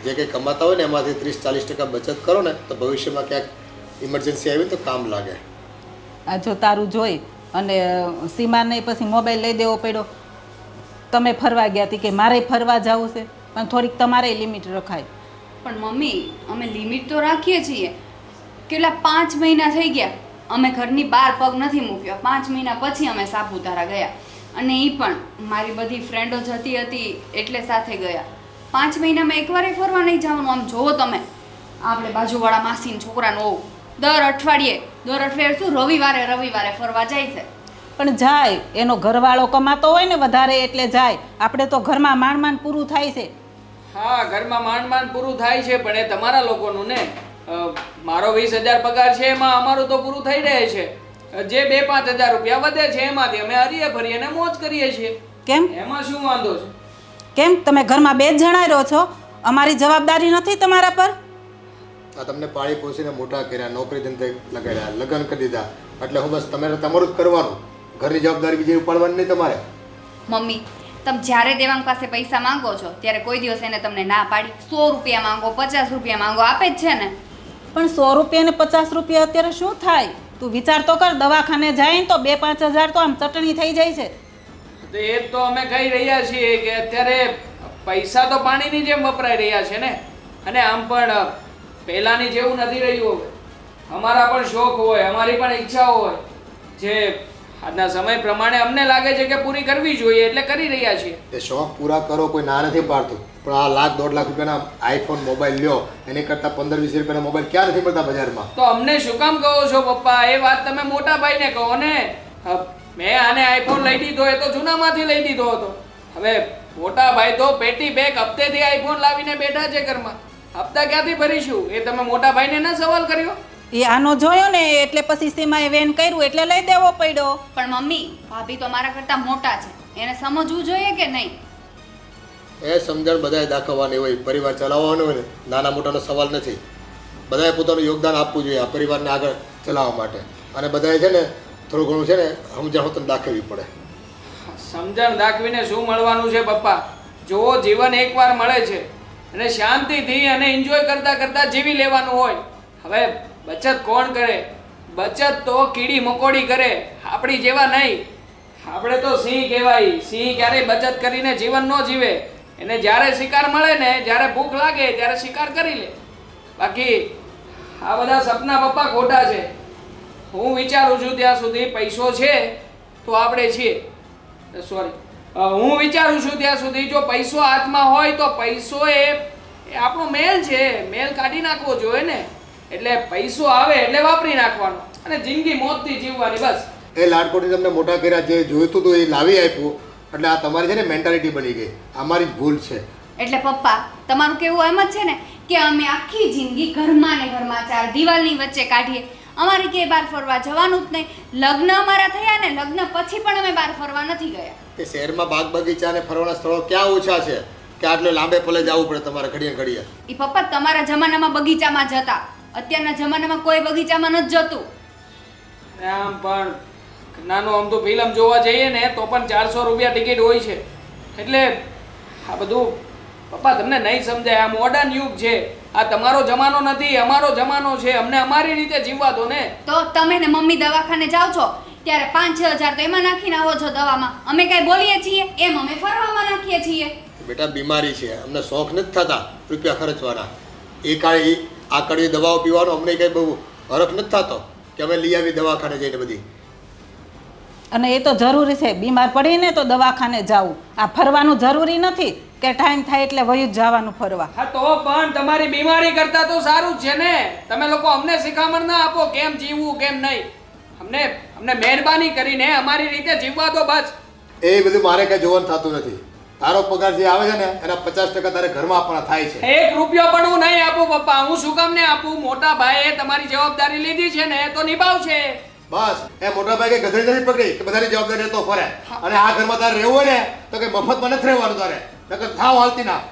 જે કંઈ કમાતા હોય ને એમાંથી 30-40% બચત કરો ને તો ભવિષ્યમાં ક્યાંક ઇમરજન્સી આવી તો કામ લાગે. આ જો તારું જોઈ અને સીમાને પછી મોબાઈલ લઈ દેવો પડ્યો. તમે ફરવા ગયા હતી કે મારે ફરવા જવું છે, પણ થોડીક તમારે લિમિટ રખાય. પણ મમ્મી, અમે લિમિટ તો રાખીએ છીએ. કેટલા 5 મહિના થઈ ગયા અમે ઘરની બહાર પગ નથી મૂક્યો. 5 મહિના પછી અમે સાપુતારા ગયા, અને એ પણ મારી બધી ફ્રેન્ડો જતી હતી એટલે સાથે ગયા. 5 મહિનામાં એકવારે ફરવા નહીં જવાનું. આમ જુઓ તમે, આપણે બાજુવાળા માસીન છોકરાનો હોવ દર અઠવાડિયે શું રવિવારે ફરવા જાય છે. પણ જાય એનો ઘરવાળો કમાતો હોય ને વધારે એટલે જાય. આપણે તો ઘરમાં માંડ પૂરું થાય છે. હા, ઘરમાં માંડ પૂરું થાય છે, પણ એ તમારા લોકોનું ને. મારો 20,000 પગાર છે, એમાં અમારું તો પૂરું થઈ રહે છે. જે 2-5 હજાર રૂપિયા વધે છે એમાંથી અમે હરીએ ફરીએ અને મોજ કરીએ છીએ. કેમ? એમાં શું વાંધો છે? કેમ તમે ઘરમાં 2 જ જણા રહો છો? અમારી જવાબદારી નથી તમારા પર? આ તમને પાળી પોસીને મોટા કર્યા, નોકરી ધંધે લગાડ્યા, લગ્ન કરી દીધા, એટલે હું બસ તમારે તમારું જ કરવાનું. ઘરની જવાબદારી બીજી ઉપાડવાની નહીં તમારે. મમ્મી, તમે જ્યારે દેવાંગ પાસે પૈસા માંગો છો ત્યારે કોઈ દિવસ એને તમને ના પાડી? 100 રૂપિયા માંગો, 50 રૂપિયા માંગો, આપે જ છે ને. પણ 100 રૂપિયા ને 50 રૂપિયા અત્યારે શું થાય? તું વિચાર તો કર. દવાખાને જાય ને તો 2-5 હજાર તો આમ ચટણી થઈ જાય છે. તો એ જ તો અમે કહી રહ્યા છીએ કે અત્યારે પૈસા તો પાણીની જેમ વપરાઈ રહ્યા છે ને. અને આમ પણ પહેલાંની જેવું નથી રહ્યું. હવે અમારા પણ શોખ હોય, અમારી પણ ઈચ્છાઓ હોય, જે આજના સમય પ્રમાણે અમને લાગે છે કે પૂરી કરવી જોઈએ એટલે કરી રહ્યા છીએ. એ શોખ પૂરા કરો, કોઈ ના નથી પાડતું, પણ આ 1,00,000-1.5 લાખ રૂપિયાના આઈફોન મોબાઈલ લ્યો એની કરતાં 15-20 રૂપિયાના મોબાઈલ ક્યાં નથી મળતા બજારમાં? તો અમને શું કામ કહો છો પપ્પા? એ વાત તમે મોટા ભાઈને કહો ને. મેં આને આઈફોન લઈ દીધો એ તો જૂનામાંથી લઈ દીધો હતો. હવે મોટા ભાઈ તો પેટી બેગ હપ્તેથી આઈફોન લાવીને બેઠા છે ઘરમાં. હપ્તા ક્યાંથી ભરીશું? એ તમે મોટા ભાઈને ના સવાલ કર્યો? એ આનો જોયો ને એટલે પછી સીમાએ વેન કર્યું એટલે લઈ દેવો પડ્યો. પણ મમ્મી, ભાભી તો મારા કરતાં મોટા છે, એને સમજવું જોઈએ કે નહીં? એ સમજણ બધાએ દાખવવાની હોય. પરિવાર ચલાવવાનો હોય ને, નાના મોટાનો સવાલ નથી. બધાએ પોતાનું યોગદાન આપવું જોઈએ આ પરિવારને આગળ ચલાવવા માટે. અને બધાએ છે ને થોડું ઘણું છે ને સમજણ હોતને દાખવવી પડે. સમજણ દાખવીને શું મળવાનું છે પપ્પા? જો જીવન એકવાર મળે છે અને શાંતિથી અને એન્જોય કરતા કરતા જીવી લેવાનું હોય. હવે બચત કોણ કરે? બચત તો કીડી મકોડી કરે, આપણી જેવા નહીં. આપણે તો સિંહ કહેવાય. સિંહ ક્યારેય બચત કરીને જીવન ન જીવે. એને જ્યારે શિકાર મળે ને, જ્યારે ભૂખ લાગે ત્યારે શિકાર કરી લે. બાકી આ બધા સપના પપ્પા ખોટા છે. હું વિચારું છું ત્યાં સુધી પૈસો છે તો આપણે છીએ. હું વિચારું છું ત્યાં સુધી જો પૈસો હાથમાં હોય તો પૈસો એ આપણો મેલ છે. મેલ કાઢી નાખવો જોઈએ ને. એટલે પૈસો આવે એટલે વાપરી નાખવાનો અને જિંદગી મોજથી જીવવાની બસ. એ લાડકોટી તમને મોટા કર્યા, જે જોઈતું હતું એ લાવી આપ્યું, એટલે આ તમારી છે ને મેન્ટાલિટી બની ગઈ. અમારી જ ભૂલ છે. એટલે પપ્પા, તમારું કેવું એમ જ છે ને કે અમે આખી જિંદગી ઘરમાં ને ઘરમાં 4 દિવાલની વચ્ચે કાઢીએ, અમારે ક્યાંય બહાર ફરવા જવાનું જ નહીં. લગ્ન અમારા થયા ને લગ્ન પછી પણ અમે બહાર ફરવા નથી ગયા. એ શહેરમાં બાગ બગીચા અને ફરવાના સ્થળો ક્યાં ઓછા છે કે આટલે લાંબે પલે જવું પડે તમારે ઘડીએ ઘડીએ? એ પપ્પા તમારા જમાનામાં બગીચામાં જતા, અત્યારના જમાનામાં કોઈ બગીચામાં નથી જતું. આમ પણ નાનું આમ તો ફિલ્મ જોવા જઈએ ને તો પણ 400 રૂપિયા ટિકિટ હોય છે. એટલે આ બધું પપ્પા તમને નહીં સમજાય. આ મોડર્ન યુગ છે. આ તમારો જમાનો નથી, અમારો જમાનો છે. અમને અમારી રીતે જીવવા દો ને. તો તમે ને મમ્મી દવાખાને જાઓ છો ત્યારે 5-6 હજાર તો એમાં નાખીને આવો છો દવામાં. અમે કઈ બોલીએ છીએ એમ અમે ફરવામાં નાખીએ છીએ. બેટા બીમારી છે, અમને શોખ નથી થતા રૂપિયા ખર્ચવાના. એ કાળે આ કડી દવાઓ પીવાનો અમને કંઈ બહુ હરખ નથી થતો કે અમે લઈ આવી દવાખાને જઈને બધી. અને એ તો જરૂરી છે. બીમાર પડીને તો દવાખાને જવું. આ ફરવાનું જરૂરી નથી કે ટાઈમ થાય એટલે વયું જ જવાનું ફરવા. હા તો પણ તમારી બીમારી કરતા તો સારું જ છે ને. તમે લોકો અમને શિખામણ ના આપો કેમ જીવવું કેમ નહીં. અમને મહેરબાની કરીને અમારી રીતે જીવવા દો બસ. એ બધું મારે કંઈ જોવાનું થતું નથી. તારો પગાર જે આવે છે ને એના 50% તારે ઘરમાં આપવાના થાય છે. 1 રૂપિયો પણ હું નહીં આપું પપ્પા, હું શું કામ ને આપું? મોટા ભાઈએ તમારી જવાબદારી લીધી છે ને તો નિભાવશે. બસ એ મોટા ભાઈ કઈ ગધેડી નથી પકડી કે બધાની જવાબદારી લેતો ફરે. અને આ ઘરમાં તારે રહેવું હોય ને તો કઈ મફતમાં નથી રહેવાનું તારે, નકર થાવ હાલતી ના.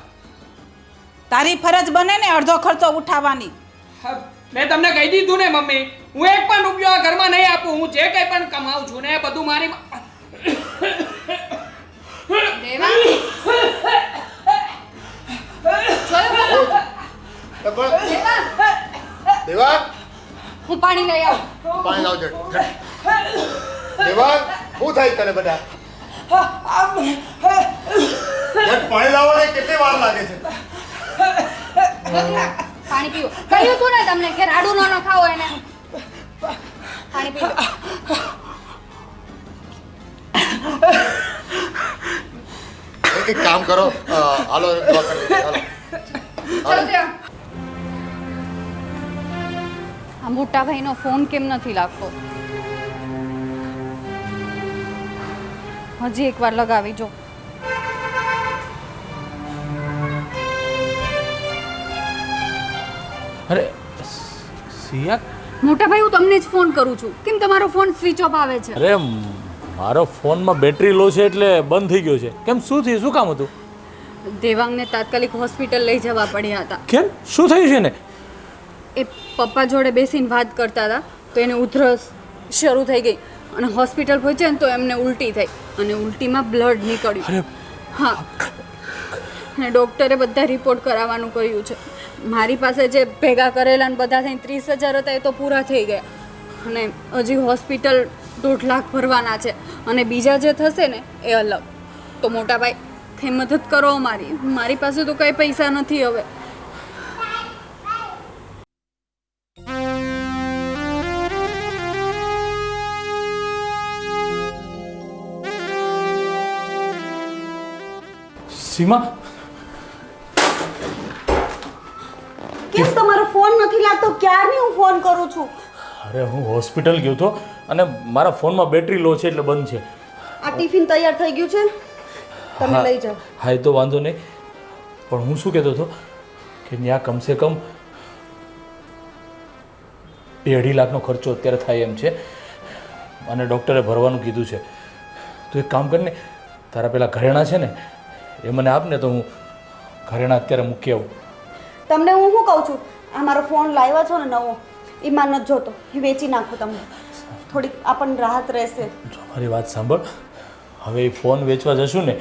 તારી ફરજ બને ને અડધો ખર્ચો ઉઠાવવાની. હા, મેં તમને કહી દીધું ને મમ્મી, હું એક પણ રૂપિયો આ ઘરમાં નહીં આપું. હું જે કંઈ પણ કમાઉં છું ને એ બધું મારી દેવાંગ જોયું બાબા? દેવાંગ, દેવા હું પાણી લઈ આવું. પાણી લાવ જટ. દેવા શું થાય તને બધા? જટ પાણી લાવવાને કેટલી વાર લાગે છે? પાણી પીવો. કહ્યું તું ને તમને કે રાડું ન ખાઓ એને. પાણી પીવો. એક કામ કરો, હાલો દવા કરી લઈએ, હાલો. ચાલ દેવાંગ. આ મોટા ભાઈનો ફોન કેમ નથી લાગતો? હજી એકવાર લગાવી જો. અરે સિયા, મોટા ભાઈ, હું તમને જ ફોન કરું છું. કેમ તમારો ફોન સ્વિચ ઓફ આવે છે? અરે મારો ફોનમાં બેટરી લો છે એટલે બંધ થઈ ગયો છે. કેમ, શું થયું? શું કામ હતું? દેવાંગને તાત્કાલિક હોસ્પિટલ લઈ જવા પડ્યા હતા. કેમ, શું થયું છે ને? એ પપ્પા જોડે બેસીને વાત કરતા હતા તો એને ઉધરસ શરૂ થઈ ગઈ અને હોસ્પિટલ પહોંચ્યા ને તો એમને ઉલટી થઈ અને ઉલટીમાં બ્લડ નીકળ્યું. હા, અને ડૉક્ટરે બધા રિપોર્ટ કરાવવાનું કહ્યું છે. મારી પાસે જે ભેગા કરેલા ને બધા થઈને 30,000 હતા એ તો પૂરા થઈ ગયા અને હજી હોસ્પિટલ 1.5 લાખ ભરવાના છે અને બીજા જે થશે ને એ અલગ. તો મોટા ભાઈ, કંઈ મદદ કરો મારી પાસે તો કંઈ પૈસા નથી હવે. સીમા, કેમ તમારો ફોન નથી લાગતો? ક્યારની હું ફોન કરું છું. અરે હું હોસ્પિટલ ગયો હતો અને મારા ફોનમાં બેટરી લો છે એટલે બંધ છે. આ ટિફિન તૈયાર થઈ ગયું છે, તમે હા, લઈ જાઓ. હા, એ તો વાંધો નહીં, પણ હું શું કહેતો હતો કે ત્યાં કમસે કમ 2.5 લાખનો ખર્ચો અત્યારે થાય એમ છે અને ડૉક્ટરે ભરવાનું કીધું છે. તો એક કામ કરીને તારા પેલા ઘરેણાં છે ને એ મને આપ ને તો હું ઘરેણાં અત્યારે મૂકી આવું. તમને હું શું કહું છું, આ મારો ફોન લાવ્યા છો ને નવો, એ માર નથી જોતો, એ વેચી નાખો તમે, થોડીક આપણને રાહત રહેશે. જો મારી વાત સાંભળ, હવે એ ફોન વેચવા જશું ને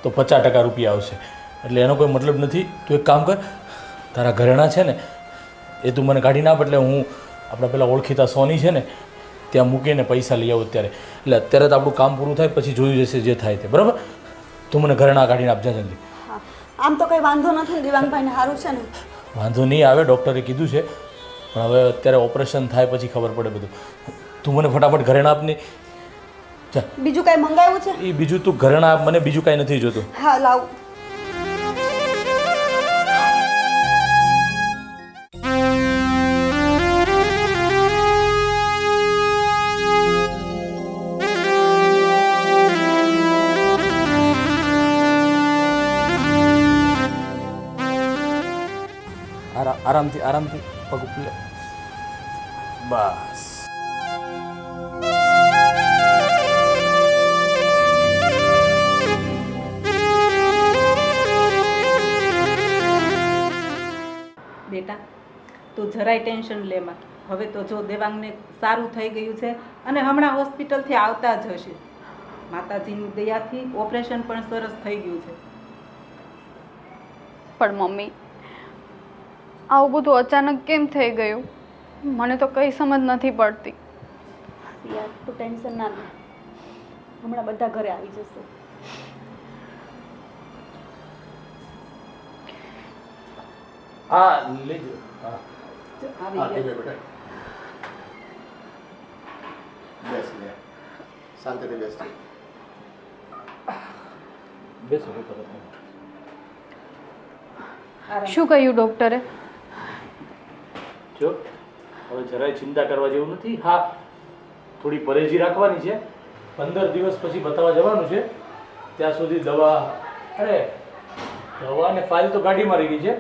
તો 50% રૂપિયા આવશે એટલે એનો કોઈ મતલબ નથી. તું એક કામ કર, તારા ઘરેણાં છે ને એ તું મને કાઢી નાખ એટલે હું આપણા પેલા ઓળખીતા સોની છે ને ત્યાં મૂકીને પૈસા લઈ આવું અત્યારે. એટલે અત્યારે તો આપણું કામ પૂરું થાય પછી જોયું જશે જે થાય તે, બરાબર? તું મને ઘરેણાં કાઢીને આપજા જલ્દી. હા, આમ તો કંઈ વાંધો નથી ને, દિવાંગભાઈને સારું છે ને? વાંધો નહીં આવે, ડૉક્ટરે કીધું છે, પણ હવે અત્યારે ઓપરેશન થાય પછી ખબર પડે બધું. તું મને ફટાફટ ઘરેણાં આપની. જા, બીજું કાંઈ મંગાવ્યું છે? એ બીજું તું ઘરેણાં આપ મને, બીજું કાંઈ નથી જોતું. હા, લાવ. આરામથી આરામથી પગ ઉપર લે. બસ. બેટા, તું જરાય ટેન્શન લેમાં. હવે તો જો દેવાંગને સારું થઈ ગયું છે અને હમણાં હોસ્પિટલથી આવતા જ હશે. માતાજીની દયાથી ઓપરેશન પણ સરસ થઈ ગયું છે. પણ મમ્મી, આવું બધું અચાનક કેમ થઈ ગયું? મને તો કંઈ સમજ નથી પડતી. યાર, તું ટેન્શન ના લે, હમણાં બધા ઘરે આવી જશે. હા, લેજો. હા, આવી ગયા. બેટા બેસ લે, શાંતિથી બેસ. બેસો ઉપર. શું કહ્યું ડૉક્ટરે? જો હવે જરાય ચિંતા કરવા જેવું નથી. હા, થોડી પરેજી રાખવાની છે. 15 દિવસ પછી બતાવવા જવાનું છે. ત્યાં સુધી દવા, અરે દવા ને ફાઇલ તો ગાડીમાં રહી ગઈ છે.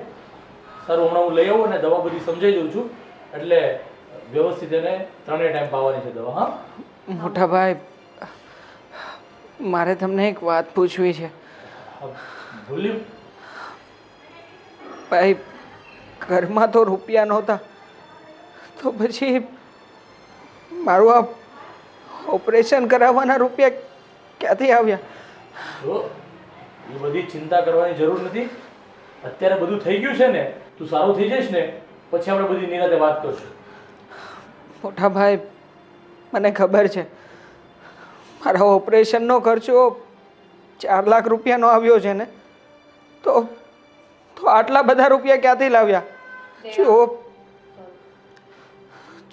સારું હમણાં હું લઈ આવું અને દવા બધી સમજાઈ દઉં છું એટલે વ્યવસ્થિત એને 3 ટાઈમ પાવાની છે દવા. હા મોટા ભાઈ, મારે તમને એક વાત પૂછવી છે. ભૂલ્યું? ભાઈ, ઘરમાં તો રૂપિયા નહોતા, તો પછી મારું આ ઓપરેશન કરાવવાના રૂપિયા ક્યાંથી આવ્યા? જો એ બધી ચિંતા કરવાની જરૂર નથી. અત્યારે બધું થઈ ગયું છે ને, તું સારું થઈ જઈશ ને પછી આપણે બધી નિરાતે વાત કરશું. મોટા ભાઈ, મને ખબર છે મારા ઓપરેશનનો ખર્ચો 4 લાખ રૂપિયાનો આવ્યો છે ને, તો આટલા બધા રૂપિયા ક્યાંથી લાવ્યા?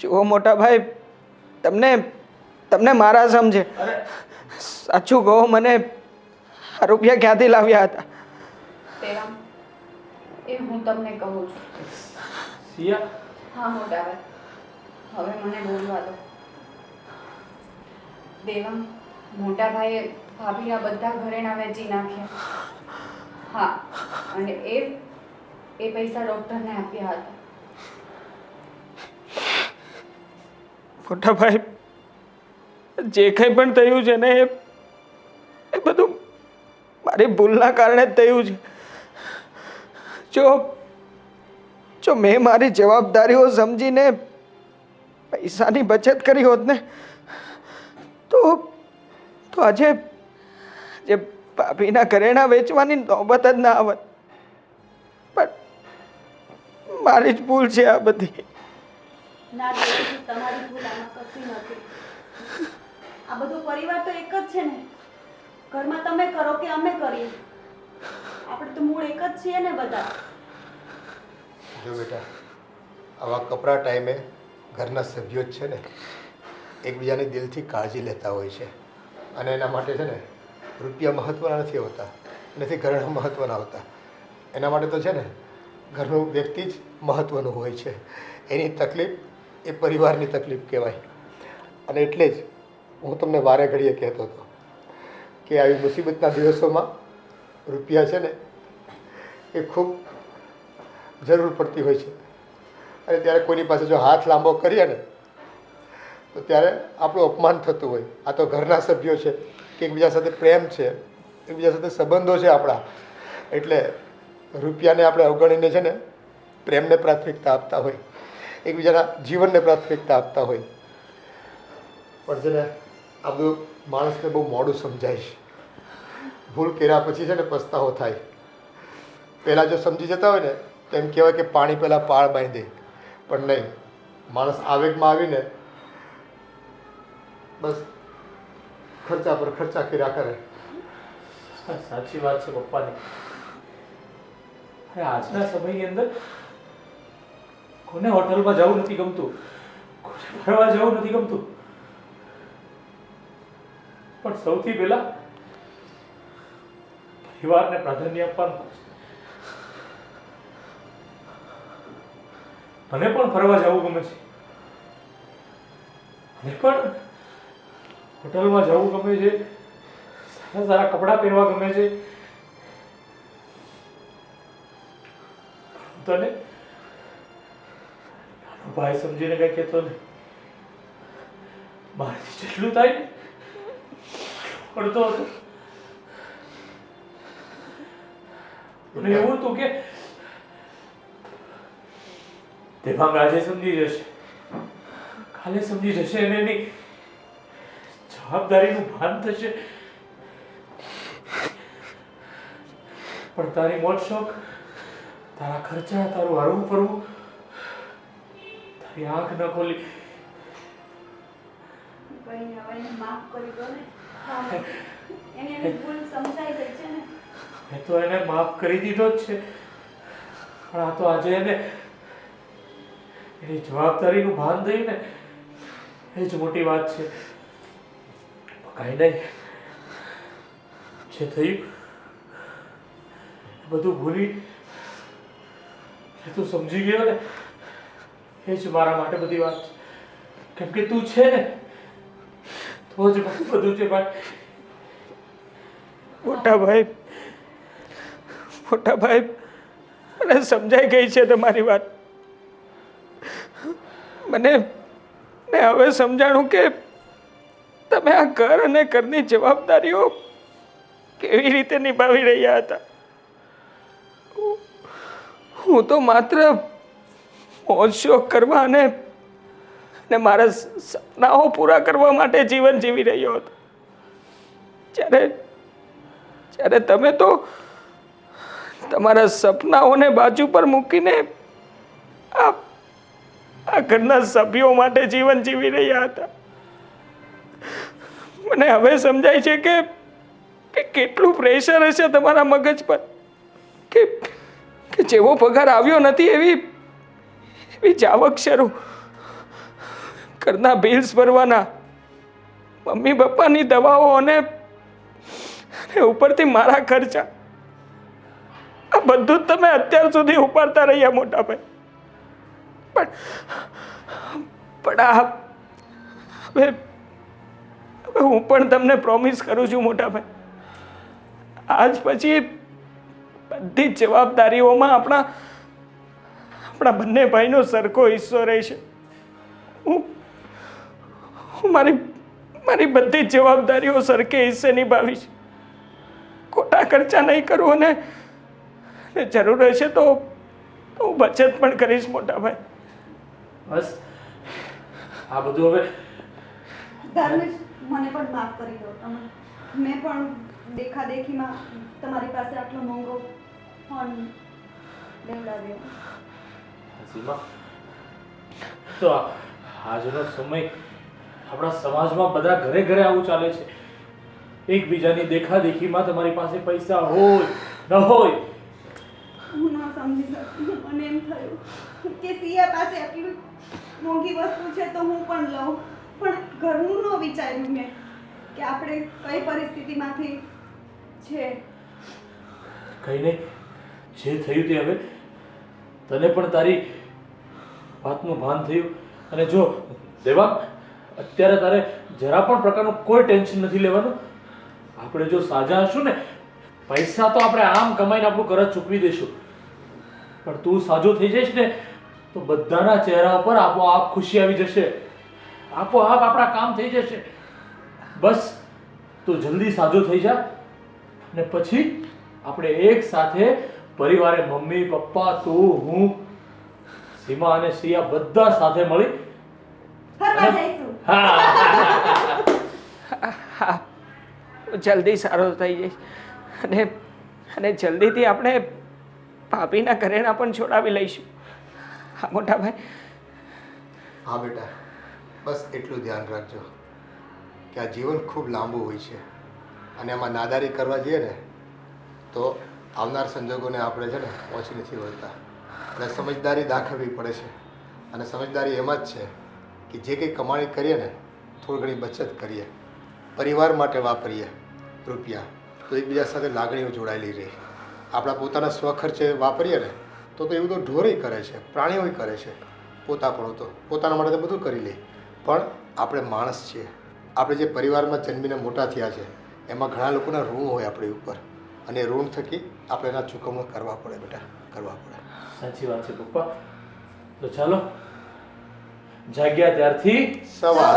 જુઓ મોટા ભાઈ, તમને મારા સમજે, સાચું કહો, મને આ રૂપિયા ક્યાંથી લાવ્યા હતા? દેવાંગ, એ હું તમને કહું છું. સિયા, હા મોટા ભાઈ, હવે મને બોલવા દો. દેવાંગ, મોટા ભાઈએ ભાભીના બધા ઘરેણા વેચી નાખ્યા. હા, અને એ પૈસા ડૉક્ટરને આપ્યા હતા. મોટા ભાઈ, જે કંઈ પણ થયું છે ને, એ બધું મારી ભૂલના કારણે જ થયું છે. જો મેં મારી જવાબદારીઓ સમજીને પૈસાની બચત કરી હોત ને, તો આજે જે ભાભીના ઘરેણા વેચવાની નોબત જ ના આવત. પણ મારી જ ભૂલ છે આ બધી. ના દેવજી, તમારી ભૂલ આમાં કશી નથી. આ બધું પરિવાર તો એક જ છે ને. ઘરમાં તમે કરો કે અમે કરીએ, આપણે તો મૂળ એક જ છીએ ને બધા. જો બેટા, આવા કપરા ટાઈમે ઘરના સભ્યો જ છે ને એકબીજાની દિલથી કાળજી લેતા હોય છે. અને એના માટે છે ને રૂપિયા મહત્ત્વના નથી હોતા, નથી ઘરના મહત્ત્વના હોતા. એના માટે તો છે ને ઘરનું વ્યક્તિ જ મહત્ત્વનું હોય છે. એની તકલીફ એ પરિવારની તકલીફ કહેવાય. અને એટલે જ હું તમને વારે ઘડીએ કહેતો હતો કે આવી મુસીબતના દિવસોમાં રૂપિયા છે ને એ ખૂબ જરૂર પડતી હોય છે. અને ત્યારે કોઈની પાસે જો હાથ લાંબો કરીએ ને તો ત્યારે આપણું અપમાન થતું હોય. આ તો ઘરના સભ્યો છે કે એકબીજા સાથે પ્રેમ છે, એકબીજા સાથે સંબંધો છે આપણા, એટલે રૂપિયાને આપણે અવગણીને છે ને પ્રેમને પ્રાથમિકતા આપતા હોય, એકબીજાના જીવનને પ્રાથમિકતા આપતા હોય. પણ છે ને આ બધું માણસને બહુ મોડું સમજાય છે. ભૂલ કર્યા પછી છે ને પસ્તાવો થાય. પહેલાં જો સમજી જતા હોય ને તો એમ કહેવાય કે પાણી પહેલાં પાળ બાંધે, પણ નહીં, માણસ આવેગમાં આવીને બસ ખર્ચા પર ખર્ચા કર્યા કરે. સાચી વાત છે પપ્પાની. અરે આજના સમયની અંદર કોને હોટલમાં જવું નથી ગમતું, કોને ફરવા જવું નથી ગમતું, પણ સૌથી પહેલા પરિવારને પ્રાધાન્ય આપવાનું. મને પણ ફરવા જવું ગમે છે, મને પણ હોટલમાં જવું ગમે છે, સારા સારા કપડાં પહેરવા ગમે છે. તને નાનો ભાઈ સમજીને કઈ કહેતો નહીં. મારાથી જેટલું થાય ને પડતો હતો. મને એવું હતું કે દેવાંગ આજે સમજી જશે, કાલે સમજી જશે અને એની જવાબદારીનું ભાન થશે. પણ તારી મોજ શોખ, તારા ખર્ચા, તારું હરવું ફરવું, તારી આંખ ન ખોલી. કહીને હવે એને માફ કરી દો ને. એની ભૂલ સમજાઈ ગઈ છે ને. મેં તો એને માફ કરી દીધો જ છે, પણ આ તો આજે એને એની જવાબદારીનું ભાન થયું ને, એ જ મોટી વાત છે. કાંઈ નહીં, જે થયું બધું ભૂલી તું સમજી ગયો ને, એ જ મારા માટે બધી વાત છે. કેમ કે તું છે ને તો જ બધું છે ભાઈ. મોટા ભાઈ, મને સમજાઈ ગઈ છે તમારી વાત. મને હવે સમજાણું કે તમે આ ઘર અને ઘરની જવાબદારીઓ કેવી રીતે નિભાવી રહ્યા હતા. હું તો માત્ર મોજ શોખ કરવા અને મારા સપનાઓ પૂરા કરવા માટે જીવન જીવી રહ્યો હતો. જ્યારે તમે તો તમારા સપનાઓને બાજુ પર મૂકીને આ ઘરના સભ્યો માટે જીવન જીવી રહ્યા હતા. મને હવે સમજાય છે કે કેટલું પ્રેશર હશે તમારા મગજ પર કે જેવો પગાર આવ્યો નથી એવી જાવક શરૂ, ઘરના બિલ્સ ભરવાના, મમ્મી પપ્પાની દવાઓ અને ઉપરથી મારા ખર્ચા, આ બધું જ તમે અત્યાર સુધી ઉપાડતા રહ્યા મોટા ભાઈ. પણ આ હવે હું પણ તમને પ્રોમિસ કરું છું મોટા ભાઈ, આજ પછી બધી જ જવાબદારીઓમાં આપણા બંને ભાઈનો સરખો હિસ્સો રહેશે. હું મારી બધી જ જવાબદારીઓ સરખે હિસ્સે નિભાવીશ. ખોટા ખર્ચા નહીં કરું અને જરૂર હશે તો હું બચત પણ કરીશ મોટા ભાઈ. બસ આ બધું હવે ધર્મેશ, મને પણ માફ કરી દો તમે. મેં પણ દેખાદેખીમાં તમારી પાસે આટલો મોંઘો ફોન લેવડાવ્યો. સીમા, તો આજનો સમય આપણા સમાજમાં બધા ઘરે ઘરે આવું ચાલે છે. એકબીજાની દેખાદેખીમાં તમારી પાસે પૈસા હોય ન હોય. હું ન સમજી શકું. મને એમ થયું કે સિયા પાસે આટલી મોંઘી વસ્તુ છે તો હું પણ લઉં, પણ ઘરનું ન વિચાર્યું મેં કે આપણે કઈ પરિસ્થિતિમાંથી છે. કઈ નહીં, જે થયું તે હવે તને પણ તારી વાતનું ભાન થયું. અને જો દેવાંગ, અત્યારે તારે જરા પણ પ્રકારનું કોઈ ટેન્શન નથી લેવાનું. આપણે જો સાજા હશું ને, પૈસા તો આપણે આમ કમાઈને આપણું ઘર ચૂકવી દઈશું, પણ તું સાજો થઈ જઈશ ને તો બધાના ચહેરા ઉપર આપોઆપ ખુશી આવી જશે, આપોઆપ આપણા કામ થઈ જશે. બસ તું જલ્દી સાજો થઈ જા ને પછી આપણે એક સાથે પરિવારે, મમ્મી પપ્પા, તું, હું, સીમા અને સિયા બધા સાથે મળી ફરવા જઈશું. હા, જલ્દી સારો થઈ જઈશ અને જલ્દીથી આપણે ભાભીના ઘરેણા પણ છોડાવી લઈશું. હા મોટા ભાઈ. હા બેટા, બસ એટલું ધ્યાન રાખજો કે આ જીવન ખૂબ લાંબુ હોય છે અને એમાં નાદારી કરવા જઈએ ને તો આવનાર સંજોગોને આપણે છે ને પહોંચી નથી વળતા. એટલે સમજદારી દાખવવી પડે છે અને સમજદારી એમાં જ છે કે જે કંઈ કમાણી કરીએ ને થોડી ઘણી બચત કરીએ, પરિવાર માટે વાપરીએ રૂપિયા, તો એકબીજા સાથે લાગણીઓ જોડાયેલી રહે. આપણા પોતાના સ્વખર્ચે વાપરીએ ને તો એવું તો ઢોરેય કરે છે, પ્રાણીઓય કરે છે, પોતાપણું તો પોતાના માટે તો બધું કરી લે. પણ આપણે માણસ છીએ, આપણે જે પરિવારમાં જન્મીને મોટા થયા છે એમાં ઘણા લોકોના ઋણ હોય આપણી ઉપર, અને ઋણ થકી આપણે એના ચૂકવણું કરવા પડે બેટા, કરવા પડે. સાચી વાત છે પપ્પા. તો ચાલો, જાગ્યા ત્યારથી સવાર.